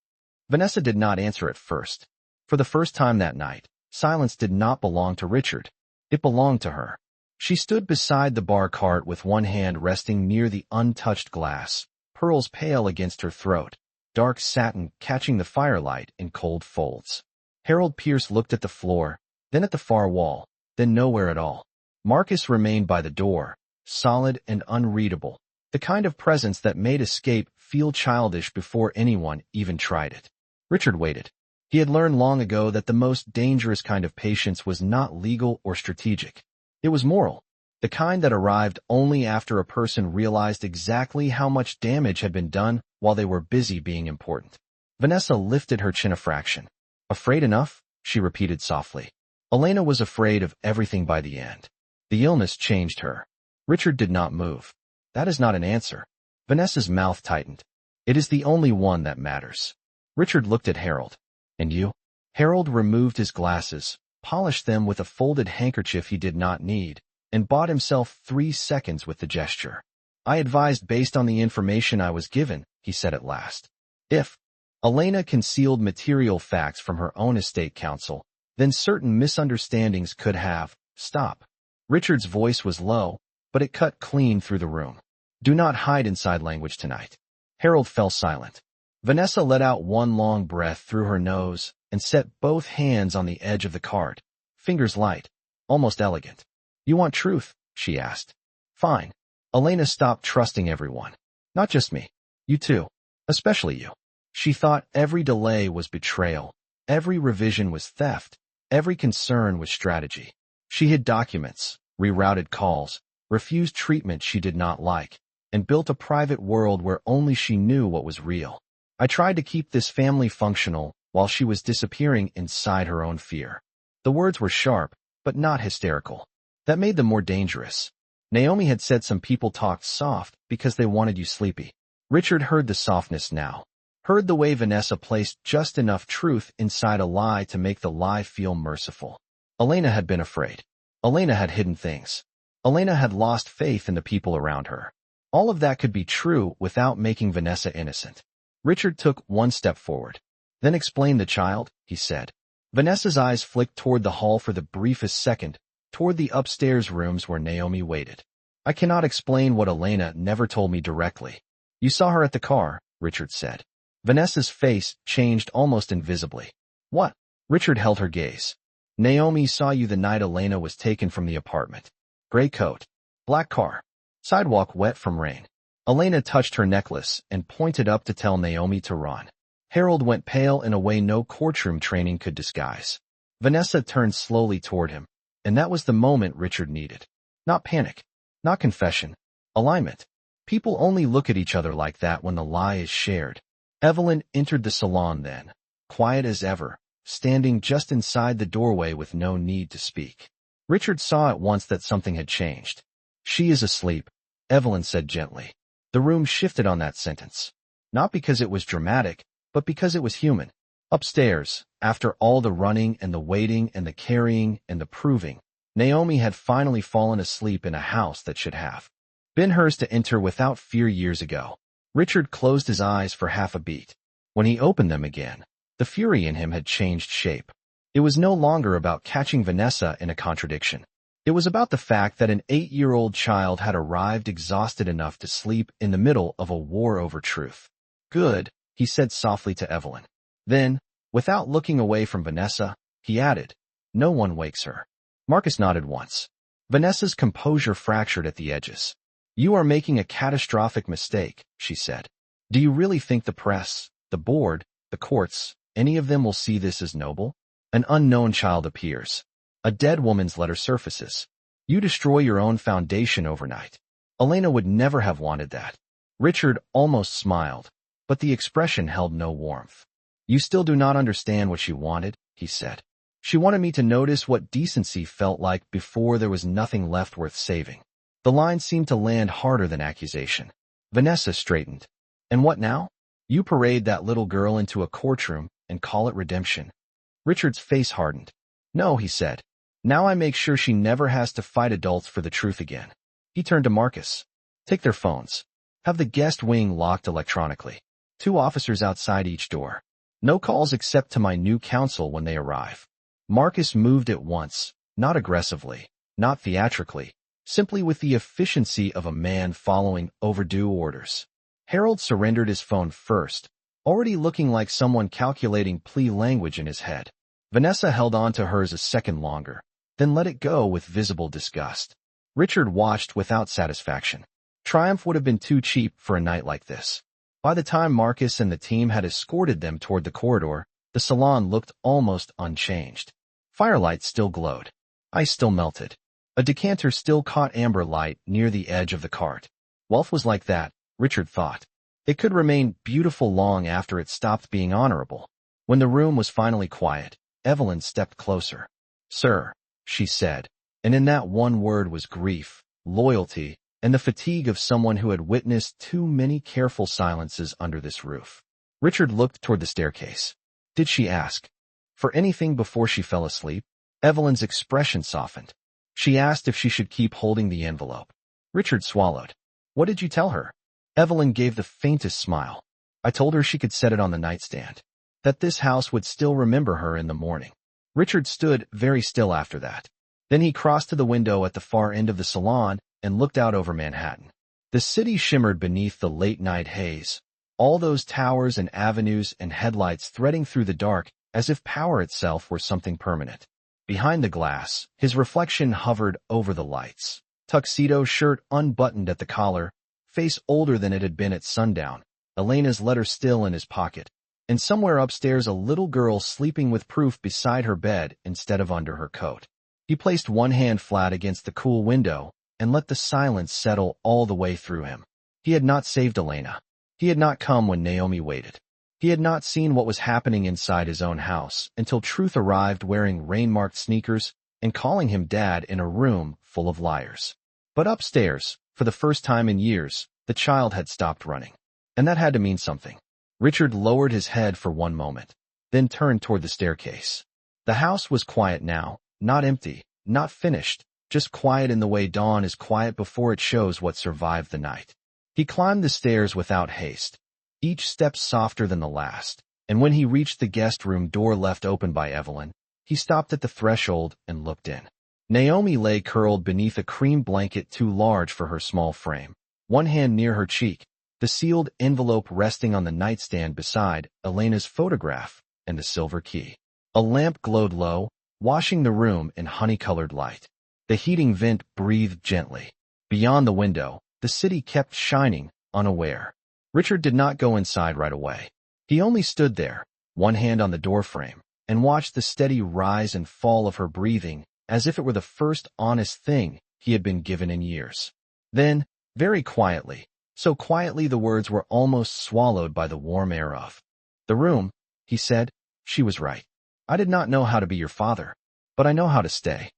Speaker 1: Vanessa did not answer at first. For the first time that night, silence did not belong to Richard. It belonged to her. She stood beside the bar cart with one hand resting near the untouched glass, pearls pale against her throat, dark satin catching the firelight in cold folds. Harold Pierce looked at the floor, then at the far wall, then nowhere at all. Marcus remained by the door, solid and unreadable, the kind of presence that made escape feel childish before anyone even tried it. Richard waited. He had learned long ago that the most dangerous kind of patience was not legal or strategic. It was moral, the kind that arrived only after a person realized exactly how much damage had been done while they were busy being important. Vanessa lifted her chin a fraction. "Afraid enough?" she repeated softly. Elena was afraid of everything by the end. The illness changed her. Richard did not move. "That is not an answer." Vanessa's mouth tightened. "It is the only one that matters." Richard looked at Harold. "And you?" Harold removed his glasses, polished them with a folded handkerchief he did not need, and bought himself 3 seconds with the gesture. I advised based on the information I was given, he said at last. If Elena concealed material facts from her own estate counsel, then certain misunderstandings could have. Stop. Richard's voice was low, but it cut clean through the room. Do not hide inside language tonight. Harold fell silent. Vanessa let out one long breath through her nose and set both hands on the edge of the cart, fingers light, almost elegant. You want truth? She asked. Fine. Elena stopped trusting everyone. Not just me. You too. Especially you. She thought every delay was betrayal, every revision was theft, every concern was strategy. She hid documents, rerouted calls, refused treatment she did not like, and built a private world where only she knew what was real. I tried to keep this family functional while she was disappearing inside her own fear. The words were sharp, but not hysterical. That made them more dangerous. Naomi had said some people talked soft because they wanted you sleepy. Richard heard the softness now. Heard the way Vanessa placed just enough truth inside a lie to make the lie feel merciful. Elena had been afraid. Elena had hidden things. Elena had lost faith in the people around her. All of that could be true without making Vanessa innocent. Richard took one step forward. Then explain the child, he said. Vanessa's eyes flicked toward the hall for the briefest second, toward the upstairs rooms where Naomi waited. I cannot explain what Elena never told me directly. You saw her at the car, Richard said. Vanessa's face changed almost invisibly. What? Richard held her gaze. Naomi saw you the night Elena was taken from the apartment. Gray coat. Black car. Sidewalk wet from rain. Elena touched her necklace and pointed up to tell Naomi to run. Harold went pale in a way no courtroom training could disguise. Vanessa turned slowly toward him, and that was the moment Richard needed. Not panic. Not confession. Alignment. People only look at each other like that when the lie is shared. Evelyn entered the salon then, quiet as ever, standing just inside the doorway with no need to speak. Richard saw at once that something had changed. She is asleep, Evelyn said gently. The room shifted on that sentence. Not because it was dramatic, but because it was human. Upstairs, after all the running and the waiting and the carrying and the proving, Naomi had finally fallen asleep in a house that should have been hers to enter without fear years ago. Richard closed his eyes for half a beat. When he opened them again, the fury in him had changed shape. It was no longer about catching Vanessa in a contradiction. It was about the fact that an 8-year-old child had arrived exhausted enough to sleep in the middle of a war over truth. Good, he said softly to Evelyn. Then, without looking away from Vanessa, he added, no one wakes her. Marcus nodded once. Vanessa's composure fractured at the edges. You are making a catastrophic mistake, she said. Do you really think the press, the board, the courts, any of them will see this as noble? An unknown child appears. A dead woman's letter surfaces. You destroy your own foundation overnight. Elena would never have wanted that. Richard almost smiled, but the expression held no warmth. You still do not understand what she wanted, he said. She wanted me to notice what decency felt like before there was nothing left worth saving. The line seemed to land harder than accusation. Vanessa straightened. And what now? You parade that little girl into a courtroom and call it redemption. Richard's face hardened. No, he said. Now I make sure she never has to fight adults for the truth again. He turned to Marcus. Take their phones. Have the guest wing locked electronically. 2 officers outside each door. No calls except to my new counsel when they arrive. Marcus moved at once, not aggressively, not theatrically, simply with the efficiency of a man following overdue orders. Harold surrendered his phone first, already looking like someone calculating plea language in his head. Vanessa held on to hers a second longer, then let it go with visible disgust. Richard watched without satisfaction. Triumph would have been too cheap for a night like this. By the time Marcus and the team had escorted them toward the corridor, the salon looked almost unchanged. Firelight still glowed. Ice still melted. A decanter still caught amber light near the edge of the cart. Wealth was like that, Richard thought. It could remain beautiful long after it stopped being honorable. When the room was finally quiet, Evelyn stepped closer. Sir, she said, and in that one word was grief, loyalty, and the fatigue of someone who had witnessed too many careful silences under this roof. Richard looked toward the staircase. Did she ask for anything before she fell asleep? Evelyn's expression softened. She asked if she should keep holding the envelope. Richard swallowed. What did you tell her? Evelyn gave the faintest smile. I told her she could set it on the nightstand. That this house would still remember her in the morning. Richard stood very still after that. Then he crossed to the window at the far end of the salon and looked out over Manhattan. The city shimmered beneath the late-night haze. All those towers and avenues and headlights threading through the dark as if power itself were something permanent. Behind the glass, his reflection hovered over the lights. Tuxedo shirt unbuttoned at the collar, face older than it had been at sundown, Elena's letter still in his pocket, and somewhere upstairs a little girl sleeping with proof beside her bed instead of under her coat. He placed one hand flat against the cool window and let the silence settle all the way through him. He had not saved Elena. He had not come when Naomi waited. He had not seen what was happening inside his own house until Truth arrived wearing rain-marked sneakers and calling him dad in a room full of liars. But upstairs, for the first time in years, the child had stopped running. And that had to mean something. Richard lowered his head for one moment, then turned toward the staircase. The house was quiet now, not empty, not finished, just quiet in the way dawn is quiet before it shows what survived the night. He climbed the stairs without haste, each step softer than the last, and when he reached the guest room door left open by Evelyn, he stopped at the threshold and looked in. Naomi lay curled beneath a cream blanket too large for her small frame, one hand near her cheek, the sealed envelope resting on the nightstand beside Elena's photograph and a silver key. A lamp glowed low, washing the room in honey-colored light. The heating vent breathed gently. Beyond the window, the city kept shining, unaware. Richard did not go inside right away. He only stood there, one hand on the doorframe, and watched the steady rise and fall of her breathing as if it were the first honest thing he had been given in years. Then, very quietly, so quietly the words were almost swallowed by the warm air of the room, he said, she was right. I did not know how to be your father, but I know how to stay.